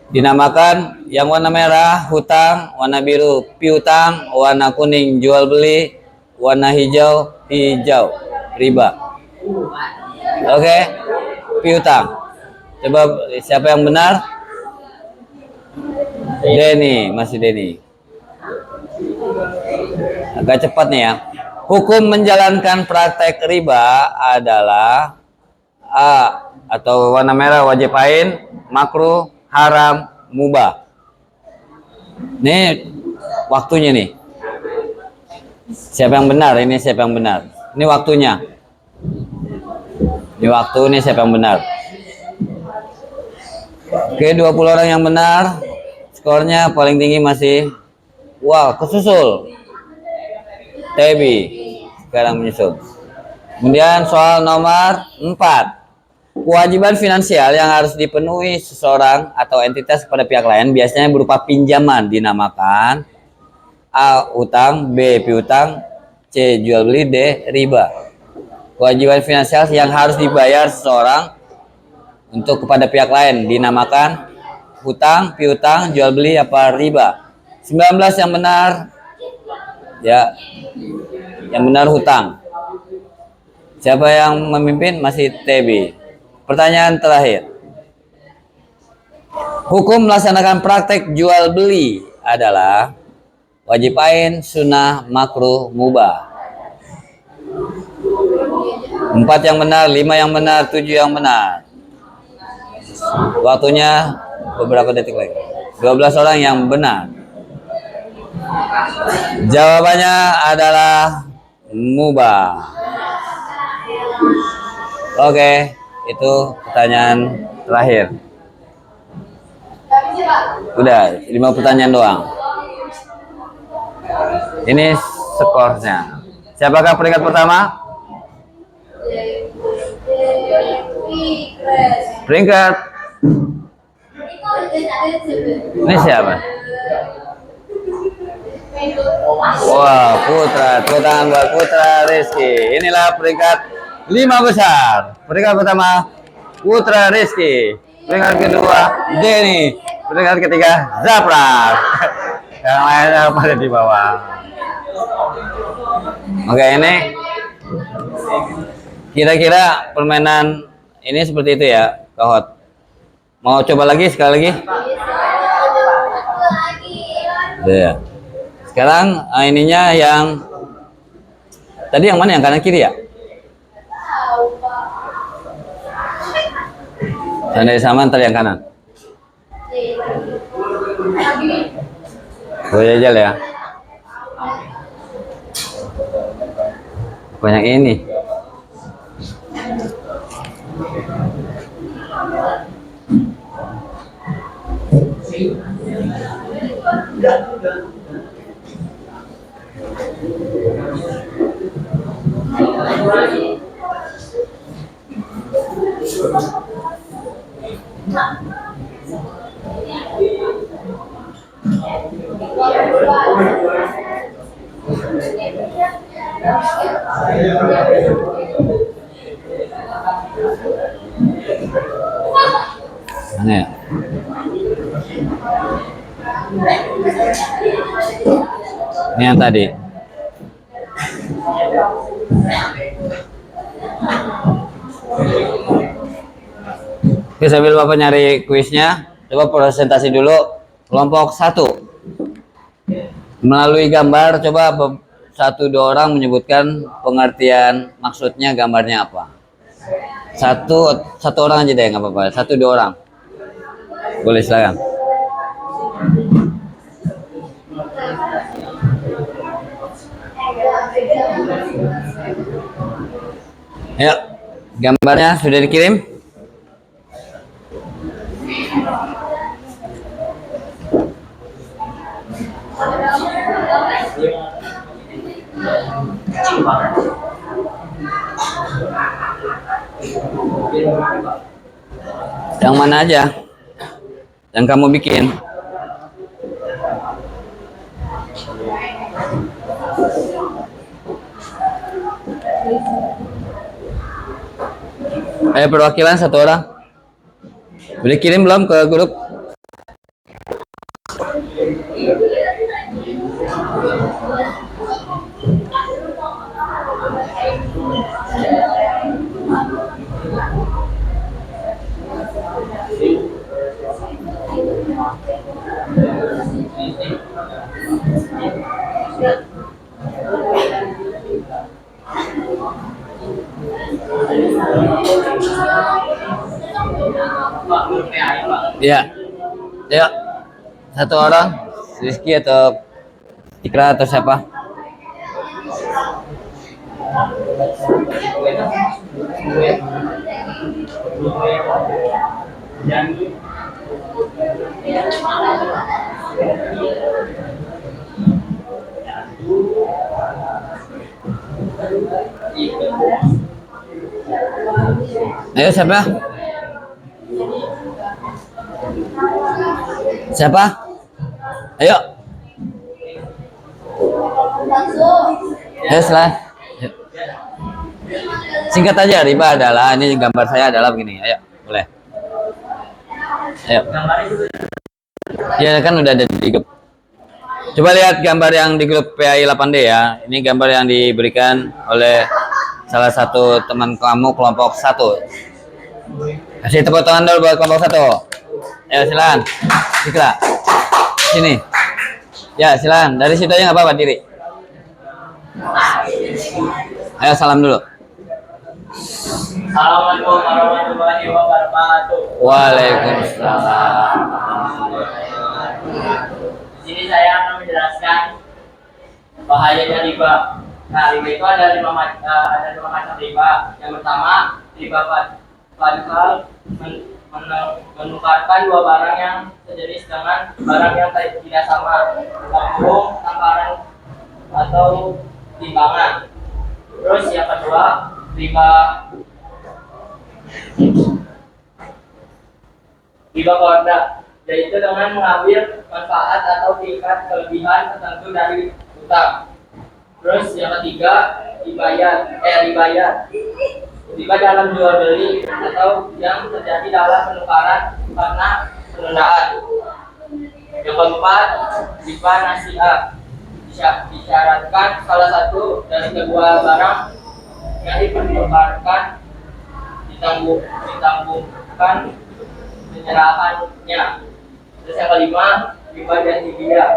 dinamakan yang warna merah hutang, warna biru piutang, warna kuning jual beli, warna hijau riba. Oke, piutang. Coba siapa yang benar? Denny, masih Denny. Agak cepat nih ya. Hukum menjalankan praktek riba adalah A. Atau warna merah wajib ain, makruh, haram, mubah. Ini waktunya nih. Siapa yang benar? Ini siapa yang benar? Ini waktunya. Ini waktu, ini siapa yang benar? Oke, 20 orang yang benar. Skornya paling tinggi masih kesusul Tebi sekarang menyusul. Kemudian soal nomor 4. Kewajiban finansial yang harus dipenuhi seseorang atau entitas kepada pihak lain biasanya berupa pinjaman dinamakan A. Utang, B. Piutang, C. Jual beli, D. Riba. Kewajiban finansial yang harus dibayar seseorang untuk kepada pihak lain dinamakan hutang, piutang, jual beli, apa riba. 19 yang benar ya. Yang benar hutang. Siapa yang memimpin? Masih TB. Pertanyaan terakhir. Hukum melaksanakan praktek jual beli adalah wajib ain, sunnah, makruh, mubah. 4 yang benar, 5 yang benar, 7 yang benar. Waktunya beberapa detik lagi. 12 orang yang benar. Jawabannya adalah mubah. Oke, itu pertanyaan terakhir. Udah, 5 pertanyaan doang. Ini skornya. Siapakah peringkat pertama? Peringkat ini siapa? Wah, Putra. Tepuk tangan buat Putra Rizky. Inilah peringkat 5 besar. Peringkat pertama Putra Rizky. Peringkat kedua Denny. Peringkat ketiga Zapra. Yang lainnya pada di bawah. Oke, ini kira-kira permainan ini seperti itu ya, Kahot. Mau coba lagi sekali lagi? Ya. Sekarang ininya yang tadi yang mana, yang kanan kiri ya? Tanda sama ntar yang kanan. Gue jajal ya. Banyak ini. Mana ya? Ini yang tadi. Oke, sambil Bapak nyari kuisnya, coba presentasi dulu kelompok 1. Melalui gambar, coba 1-2 orang menyebutkan pengertian maksudnya gambarnya apa. Satu orang aja deh, nggak apa-apa. 1-2 orang. Boleh, silakan. Ayo, gambarnya sudah dikirim? Yang mana aja yang kamu bikin? Ayo, perwakilan 1 orang. Udah kirim belum ke grup? Ya, ya, 1 orang, Rizky atau Ikra atau siapa? Ayo, siapa? Siapa? Ayo. Ya, selain. Singkat aja, Riba adalah, ini gambar saya adalah begini. Ayo, boleh. Ayo. Ya kan udah ada di grup. Coba lihat gambar yang di grup PAI 8D ya. Ini gambar yang diberikan oleh salah satu teman kamu kelompok 1. Kasih tepuk tangan dulu buat kelompok 1. Ayo, silakan. Ikra. Sini. Ya, silakan. Dari situ aja nggak apa-apa, diri. Ayo, salam dulu. Assalamualaikum warahmatullahi wabarakatuh. Waalaikumsalam. Di sini saya akan menjelaskan bahayanya riba. Nah, riba itu ada dua macam riba. Yang pertama, riba fadl menukarkan dua barang yang sejenis dengan barang yang tidak sama, gabung, takaran atau timbangan. Terus yang kedua, riba korda, yaitu dengan mengambil manfaat atau tingkat kelebihan tertentu dari utang. Terus yang ketiga, ribayat. Riba dalam jual beli atau yang terjadi dalam penukaran karena penundaan. Yang keempat, riba nasiah. Disyaratkan salah satu dari kedua barang yang dipertukarkan ditangguhkan penyerahannya. Terus yang kelima, riba jahiliyah,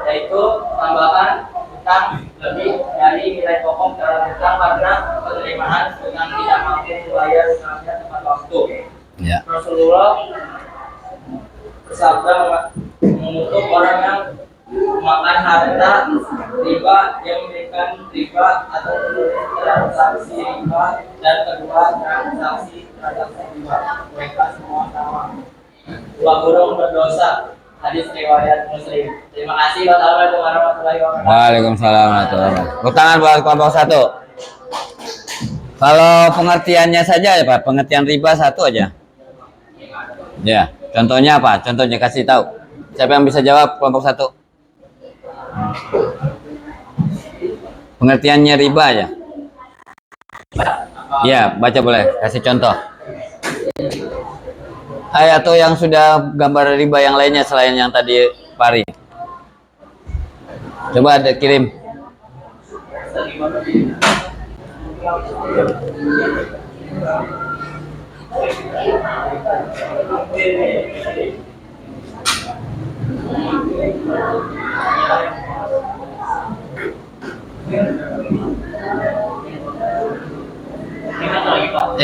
yaitu tambahan utang lebih dari nilai pokok dalam utang karena penerimaan yang tidak mampu membayar utangnya tepat waktu. Ya. Rasulullah bersabda mengutuk orang yang makan harta riba, yang memberikan riba atau transaksi riba, dan kedua transaksi riba, mereka semua sama. Dua burung berdosa. Hadis riwayat Muslim. Terima kasih. Wassalamualaikum warahmatullahi wabarakatuh. Waalaikumsalam warahmatullahi wabarakatuh. Tepuk tangan buat kelompok 1. Kalau pengertiannya saja ya Pak, pengertian riba satu aja. Ya, contohnya apa? Contohnya kasih tahu. Siapa yang bisa jawab kelompok 1? Pengertiannya riba aja. Ya, baca boleh. Kasih contoh. Atau yang sudah gambar riba yang lainnya selain yang tadi Pari. Coba ada kirim.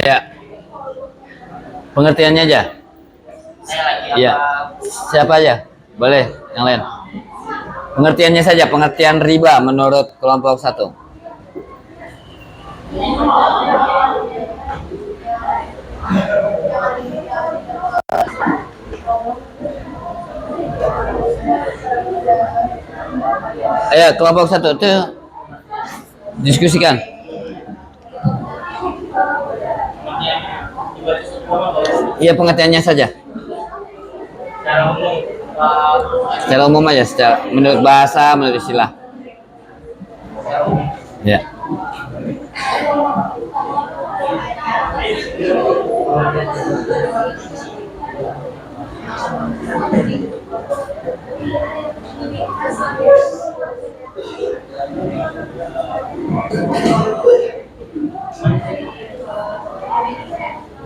Ya. Pengertiannya aja. Iya. Siapa aja? Boleh, yang lain. Pengertiannya saja, pengertian riba menurut kelompok 1. Ayo, kelompok 1 itu diskusikan. Iya, pengertiannya saja. Secara umum aja, secara menurut bahasa, menurut istilah. Ya.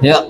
Yuk.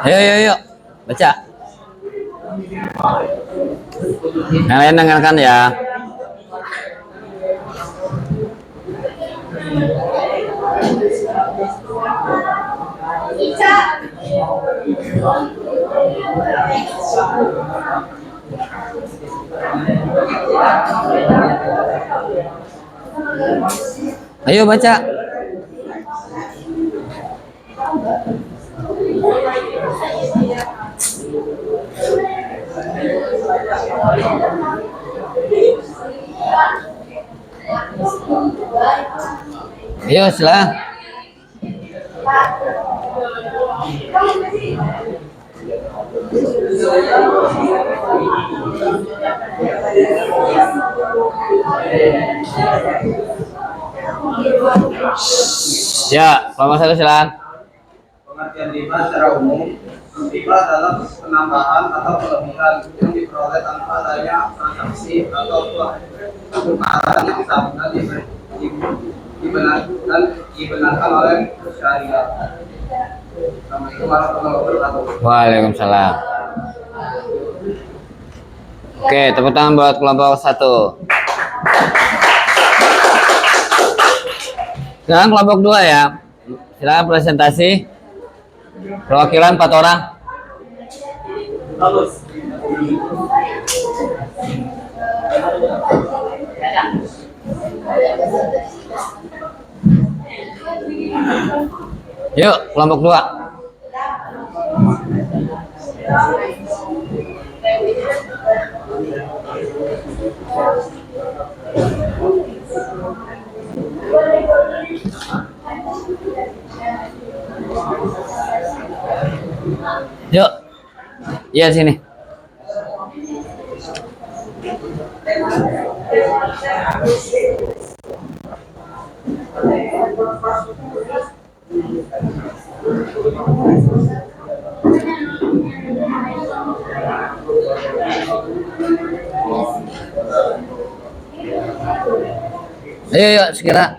Ayo, baca. Yang lain dengarkan ya. Ayo baca. Ayo silakan. Ya, kelompok satu silakan. Pengertian riba secara umum, riba adalah penambahan atau kelebihan yang diperoleh tanpa adanya transaksi atau tukaran yang disahkan dibenarkan oleh syariat. Assalamualaikum warahmatullahi wabarakatuh. Waalaikumsalam. Oke, tepuk tangan buat kelompok satu. Sekarang kelompok dua ya. Silakan presentasi. Perwakilan 4 orang. Bagus. Yuk, kelompok dua. Yuk. Iya sini. Ayo, yuk, segera.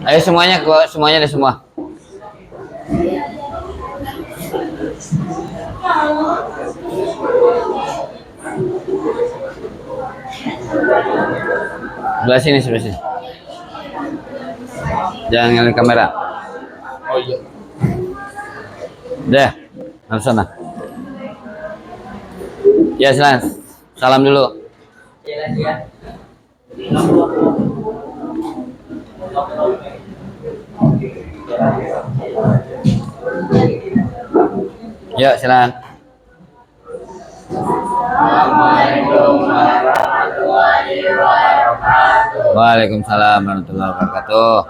Ayo semuanya deh semua. Sebelah sini, sebelah sini. Jangan nyalain kamera. Oh iya. Udah, langsung sana. Ya, silakan. Salam dulu. Ya. Yuk, silakan. Waalaikumsalam warahmatullahi wabarakatuh.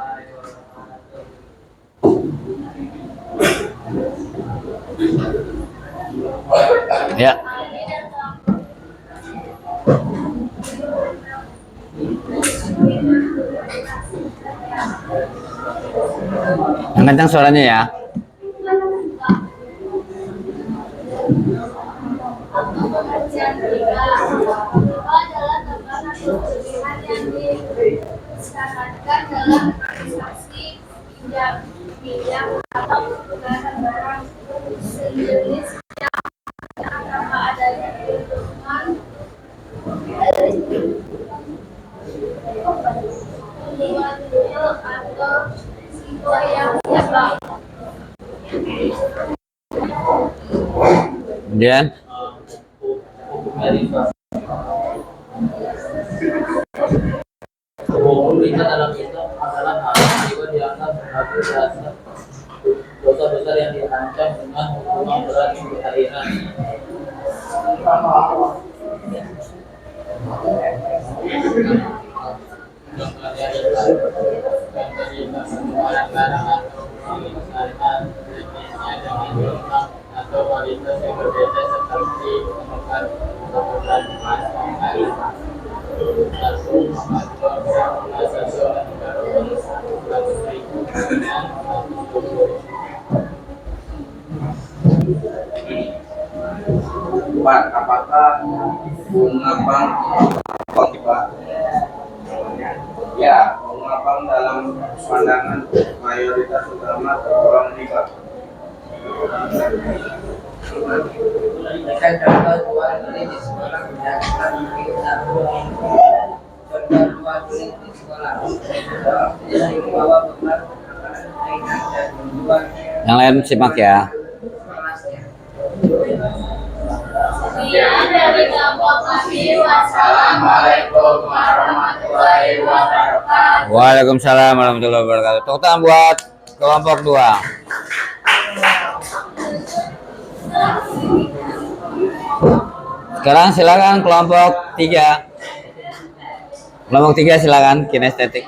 Ya. Yang kencang suaranya ya. Pengertian riba adalah tambahan kelebihan yang disyaratkan dalam transaksi pinjam atau tukaran barang sejenis yang tanpa adanya keuntungan hubungan real atau risiko yang nyata. Kemudian Hukum riba dalam Islam adalah hal jiwa dianggap sebagai dosa besar yang diancam dengan hukuman berat di akhirat. Atau kualitas yang berbeda seperti Pak, apakah pengabang riba? Ya, pengabang dalam pandangan mayoritas ulama tergolong riba. Berikan contoh dua beli di sekolah tidak contoh dua beli di sekolah tidak membawa bekal makanan ringan dan membuat yang lain simak ya. kelasnya. Sekian dari kelompok kami. Wassalamualaikum warahmatullahi wabarakatuh. Waalaikumsalam warahmatullahi wabarakatuh. Tepuk tangan buat kelompok 2. Sekarang silakan kelompok 3. Kelompok 3 silakan kinestetik.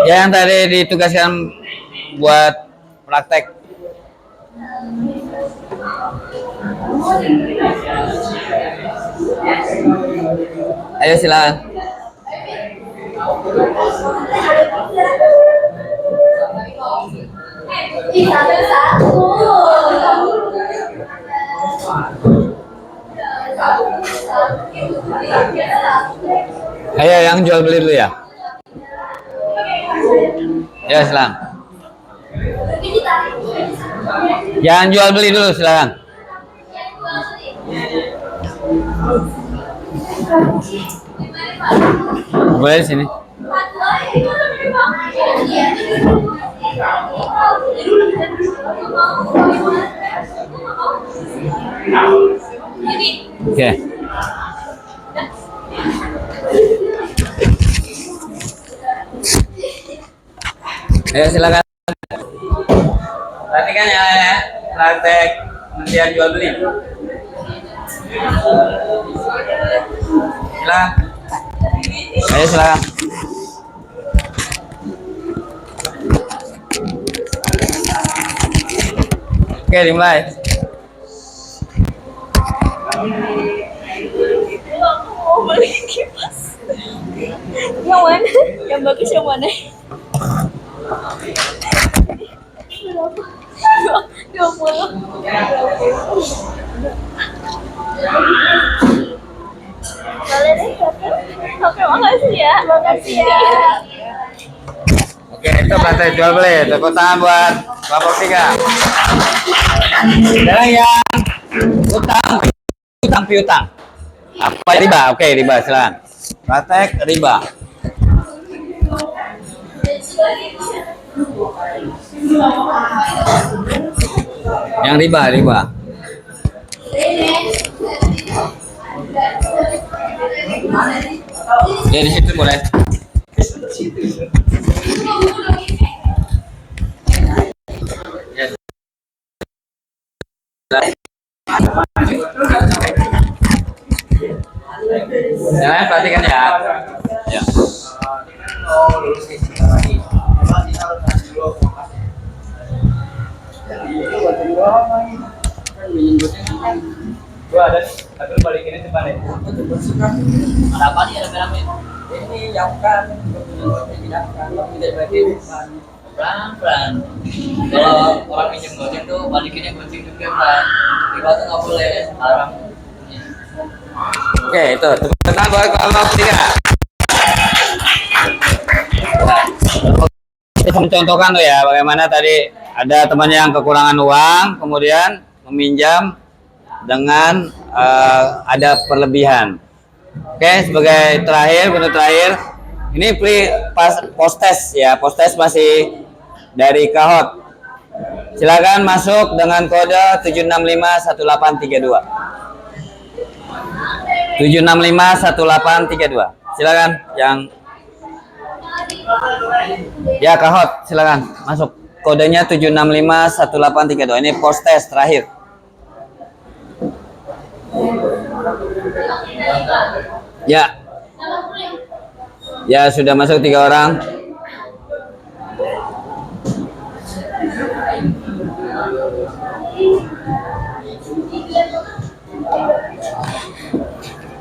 Ya, yang tadi ditugaskan buat praktek. Ayo silakan. Ayo yang jual beli dulu ya. Ya silakan. Yang jual beli dulu silakan. Boleh di sini. Oke. Ayo silakan. Perhatikan ya, praktek pengertian jual beli. Silakan. Ayo silakan. Oke, dimulai. Aku mau beli kipas. Yang mana? Yang bagus yang mana? Berapa? 20. Boleh deh satu. Oke, makasih ya. Makasih ya. Oke, itu praktek jual beli. Tepuk tangan buat kelompok 3. Sekarang yang utang piutang. Apa riba? Oke, riba silakan. Praktek riba. Yang riba. Ya di situ boleh. Ya, perhatikan ya. Ya. Gua ada nih, tapi lu balikin aja depan ya. Ada apa nih, rame-rame? Ini yang kan, tidak pelan-pelan. Kalau orang pinjam goceng tuh balikinnya goceng juga pelan. Riba tuh nggak boleh, haram. Oke, itu tepuk tangan buat kelompok 3. Nah, kita mencontohkan tuh ya bagaimana tadi ada temannya yang kekurangan uang, kemudian meminjam dengan ada perlebihan. Oke, sebagai bentuk terakhir, ini post test ya, post test masih dari Kahot. Silakan masuk dengan kode 7651832. 7651832. Silakan yang ya Kahot, silakan masuk. Kodenya 7651832. Ini post test terakhir. Ya. Ya, sudah masuk 3 orang.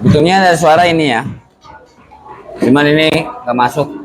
Betulnya ada suara ini ya. Cuman ini nggak masuk.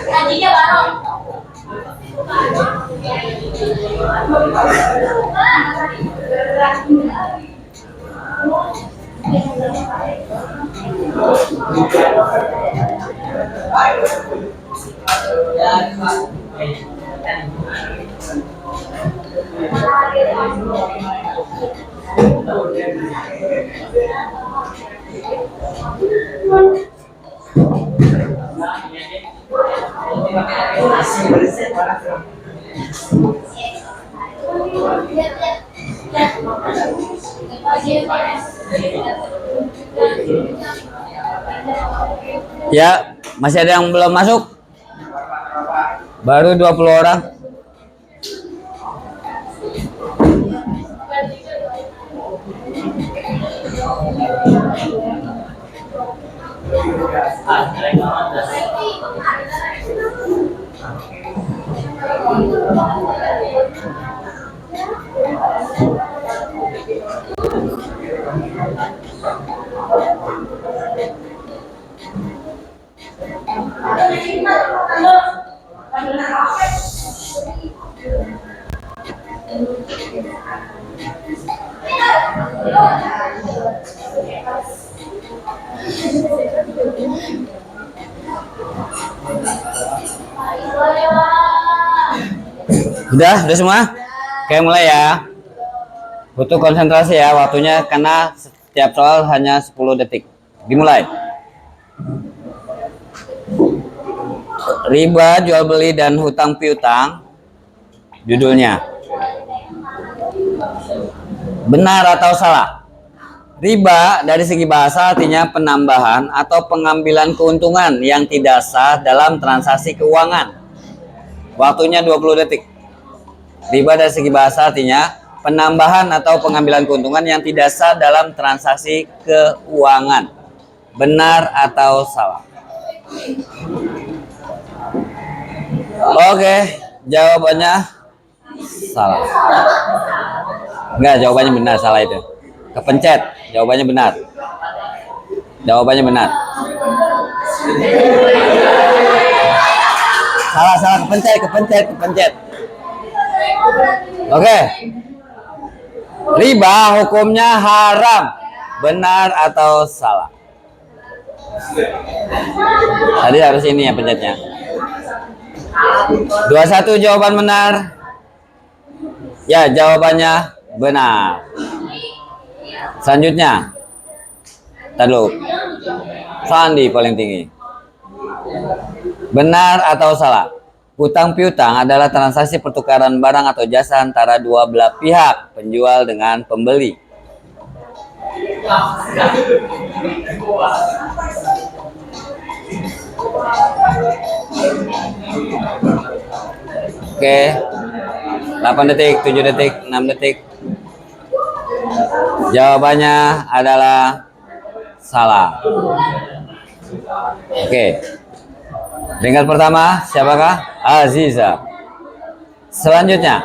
Gajinya baru. Ya, masih ada yang belum masuk? Baru 20 orang. Udah semua? Oke, mulai ya. Butuh konsentrasi ya waktunya karena setiap soal hanya 10 detik. Dimulai. Riba, jual beli dan hutang piutang. Judulnya. Benar atau salah? Riba dari segi bahasa artinya penambahan atau pengambilan keuntungan yang tidak sah dalam transaksi keuangan. Waktunya 20 detik. Riba dari segi bahasa artinya penambahan atau pengambilan keuntungan yang tidak sah dalam transaksi keuangan. Benar atau salah? Oke, jawabannya salah. Enggak, jawabannya benar, salah itu. Kepencet, jawabannya benar. Jawabannya benar. Salah, kepencet. Oke. Riba hukumnya haram. Benar atau salah? Tadi harus ini ya pencetnya. 21 jawaban benar. Ya, jawabannya benar. Selanjutnya. Tahu. Sandi paling tinggi. Benar atau salah? Hutang piutang adalah transaksi pertukaran barang atau jasa antara dua belah pihak, penjual dengan pembeli. Oke. 8 detik, 7 detik, 6 detik. Jawabannya adalah salah. Oke. Peringkat pertama, siapakah? Aziza. Selanjutnya,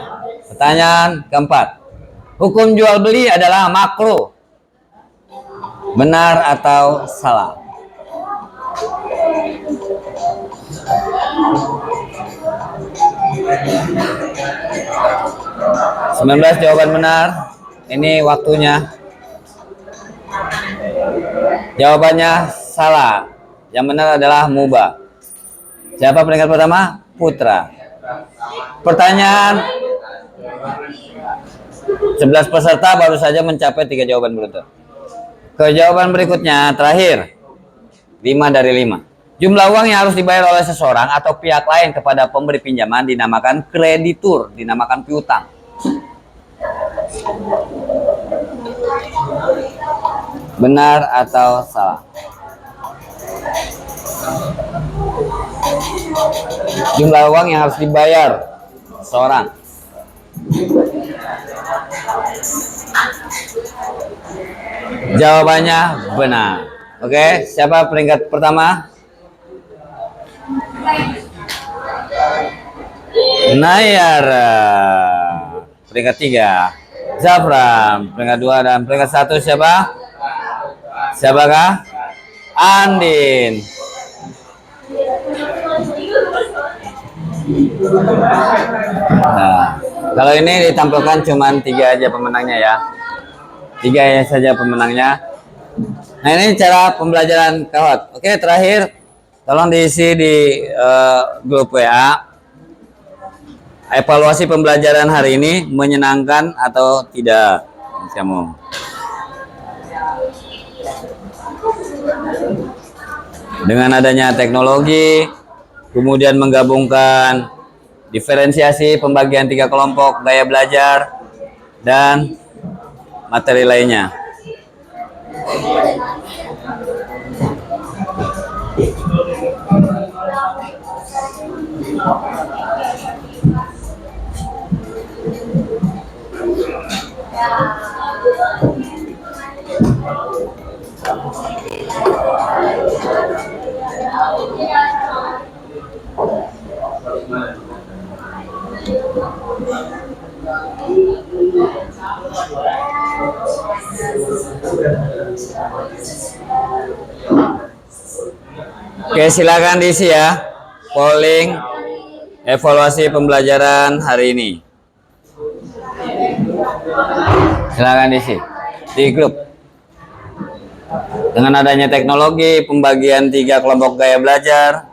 pertanyaan keempat. Hukum jual beli adalah makruh. Benar atau salah? (19) jawaban benar. Ini waktunya. Jawabannya salah. Yang benar adalah mubah. Siapa peringkat pertama? Putra. Pertanyaan 11 peserta baru saja mencapai 3 jawaban beruntun. Ke jawaban berikutnya, terakhir. 5 dari 5. Jumlah uang yang harus dibayar oleh seseorang atau pihak lain kepada pemberi pinjaman dinamakan kreditur, dinamakan piutang. Benar atau salah? Jumlah uang yang harus dibayar seorang. Jawabannya benar. Oke, siapa peringkat pertama? Nayara peringkat 3, Zafran peringkat 2, dan peringkat 1 siapa? Siapakah? Andin. Nah, kalau ini ditampilkan cuma 3 aja pemenangnya ya. 3 saja pemenangnya. Nah, ini cara pembelajaran Kahoot. Oke, terakhir tolong diisi di grup WA. Evaluasi pembelajaran hari ini menyenangkan atau tidak? Kamu. Dengan adanya teknologi, kemudian menggabungkan diferensiasi pembagian 3 kelompok gaya belajar dan materi lainnya. Oke, silakan diisi ya polling evaluasi pembelajaran hari ini. Silakan diisi di grup. Dengan adanya teknologi pembagian 3 kelompok gaya belajar,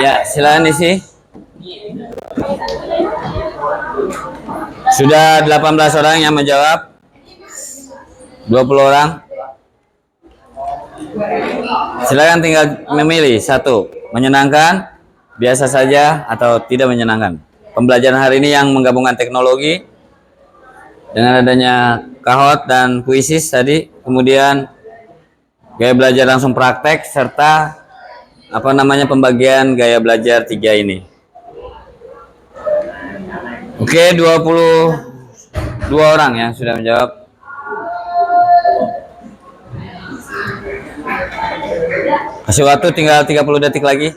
ya silakan isi. Sudah 18 orang yang menjawab, 20 orang. Silakan tinggal memilih satu, menyenangkan, biasa saja, atau tidak menyenangkan. Pembelajaran hari ini yang menggabungkan teknologi dengan adanya Kahoot dan Quizzes tadi, kemudian gaya belajar langsung praktek serta pembagian gaya belajar 3 ini. Oke, 22 orang yang sudah menjawab. Kasih waktu tinggal 30 detik lagi.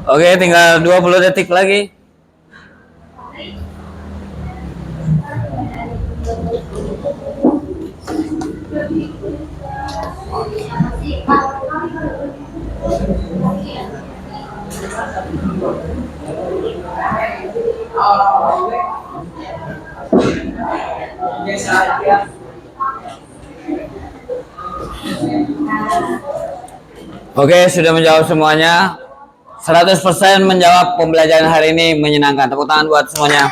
Oke, tinggal 20 detik lagi. Oke, sudah menjawab semuanya. 100% menjawab pembelajaran hari ini menyenangkan. Tepuk tangan buat semuanya.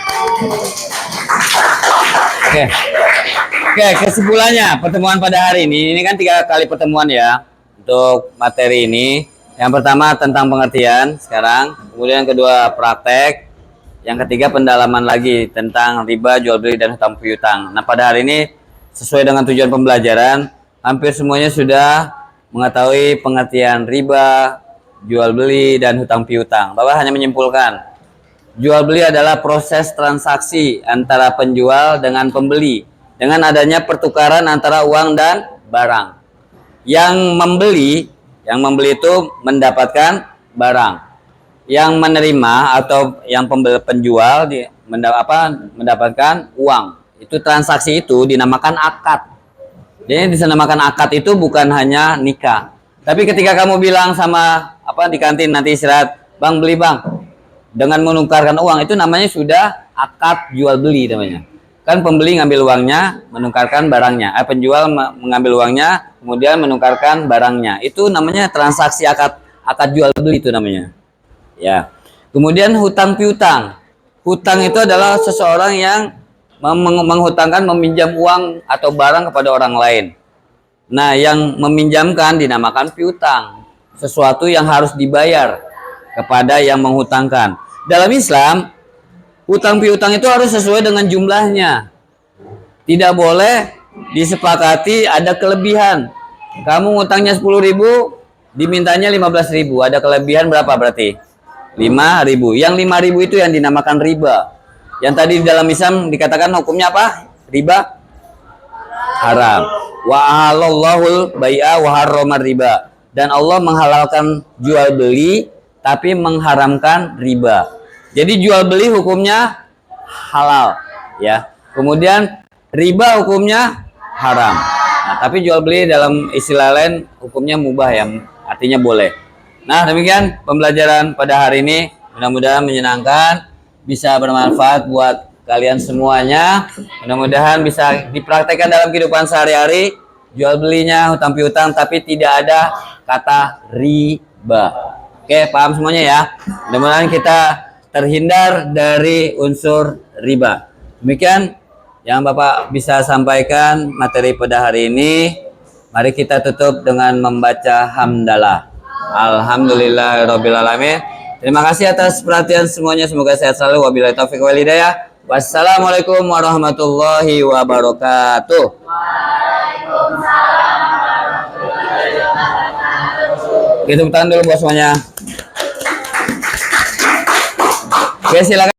Oke, kesimpulannya pertemuan pada hari ini kan 3 kali pertemuan ya untuk materi ini. Yang pertama tentang pengertian sekarang, kemudian yang kedua praktek, yang ketiga pendalaman lagi tentang riba, jual beli, dan hutang piutang. Nah, pada hari ini sesuai dengan tujuan pembelajaran, hampir semuanya sudah mengetahui pengertian riba, jual beli, dan hutang piutang. Bapak hanya menyimpulkan, jual beli adalah proses transaksi antara penjual dengan pembeli dengan adanya pertukaran antara uang dan barang. Yang membeli itu mendapatkan barang. Yang menerima atau yang penjual mendapatkan uang. Itu transaksi itu dinamakan akad. Jadi dinamakan akad itu bukan hanya nikah. Tapi ketika kamu bilang sama di kantin nanti istirahat, "Bang, beli Bang." Dengan menukarkan uang itu namanya sudah akad jual beli namanya. Kan pembeli ngambil uangnya, menukarkan barangnya. Penjual mengambil uangnya, kemudian menukarkan barangnya. Itu namanya transaksi akad jual beli itu namanya. Ya. Kemudian hutang piutang. Hutang itu adalah seseorang yang menghutangkan, meminjam uang atau barang kepada orang lain. Nah, yang meminjamkan dinamakan piutang. sesuatu yang harus dibayar kepada yang menghutangkan. Dalam Islam, hutang piutang itu harus sesuai dengan jumlahnya. Tidak boleh disepakati ada kelebihan. Kamu ngutangnya 10.000, dimintanya 15.000. Ada kelebihan berapa berarti? 5.000. Yang 5.000 itu yang dinamakan riba. Yang tadi di dalam Islam dikatakan hukumnya apa? Riba haram. Wa ahallallahul bai'a wa harramar riba. Dan Allah menghalalkan jual beli tapi mengharamkan riba. Jadi jual beli hukumnya halal, ya. Kemudian riba hukumnya haram. Nah, tapi jual beli dalam istilah lain hukumnya mubah, ya, artinya boleh. Nah, demikian pembelajaran pada hari ini. Mudah-mudahan menyenangkan, bisa bermanfaat buat kalian semuanya. Mudah-mudahan bisa dipraktekkan dalam kehidupan sehari-hari. Jual belinya hutang piutang tapi tidak ada kata riba. Oke, paham semuanya ya. Mudah-mudahan kita terhindar dari unsur riba. Demikian yang Bapak bisa sampaikan materi pada hari ini. Mari kita tutup dengan membaca hamdalah. Alhamdulillahirrabbilalamin. Terima kasih atas perhatian semuanya. Semoga sehat selalu. Wabillahi taufiq wal hidayah. Wassalamualaikum warahmatullahi wabarakatuh. Kita tepuk tangan dulu buat semuanya. Oke, silakan.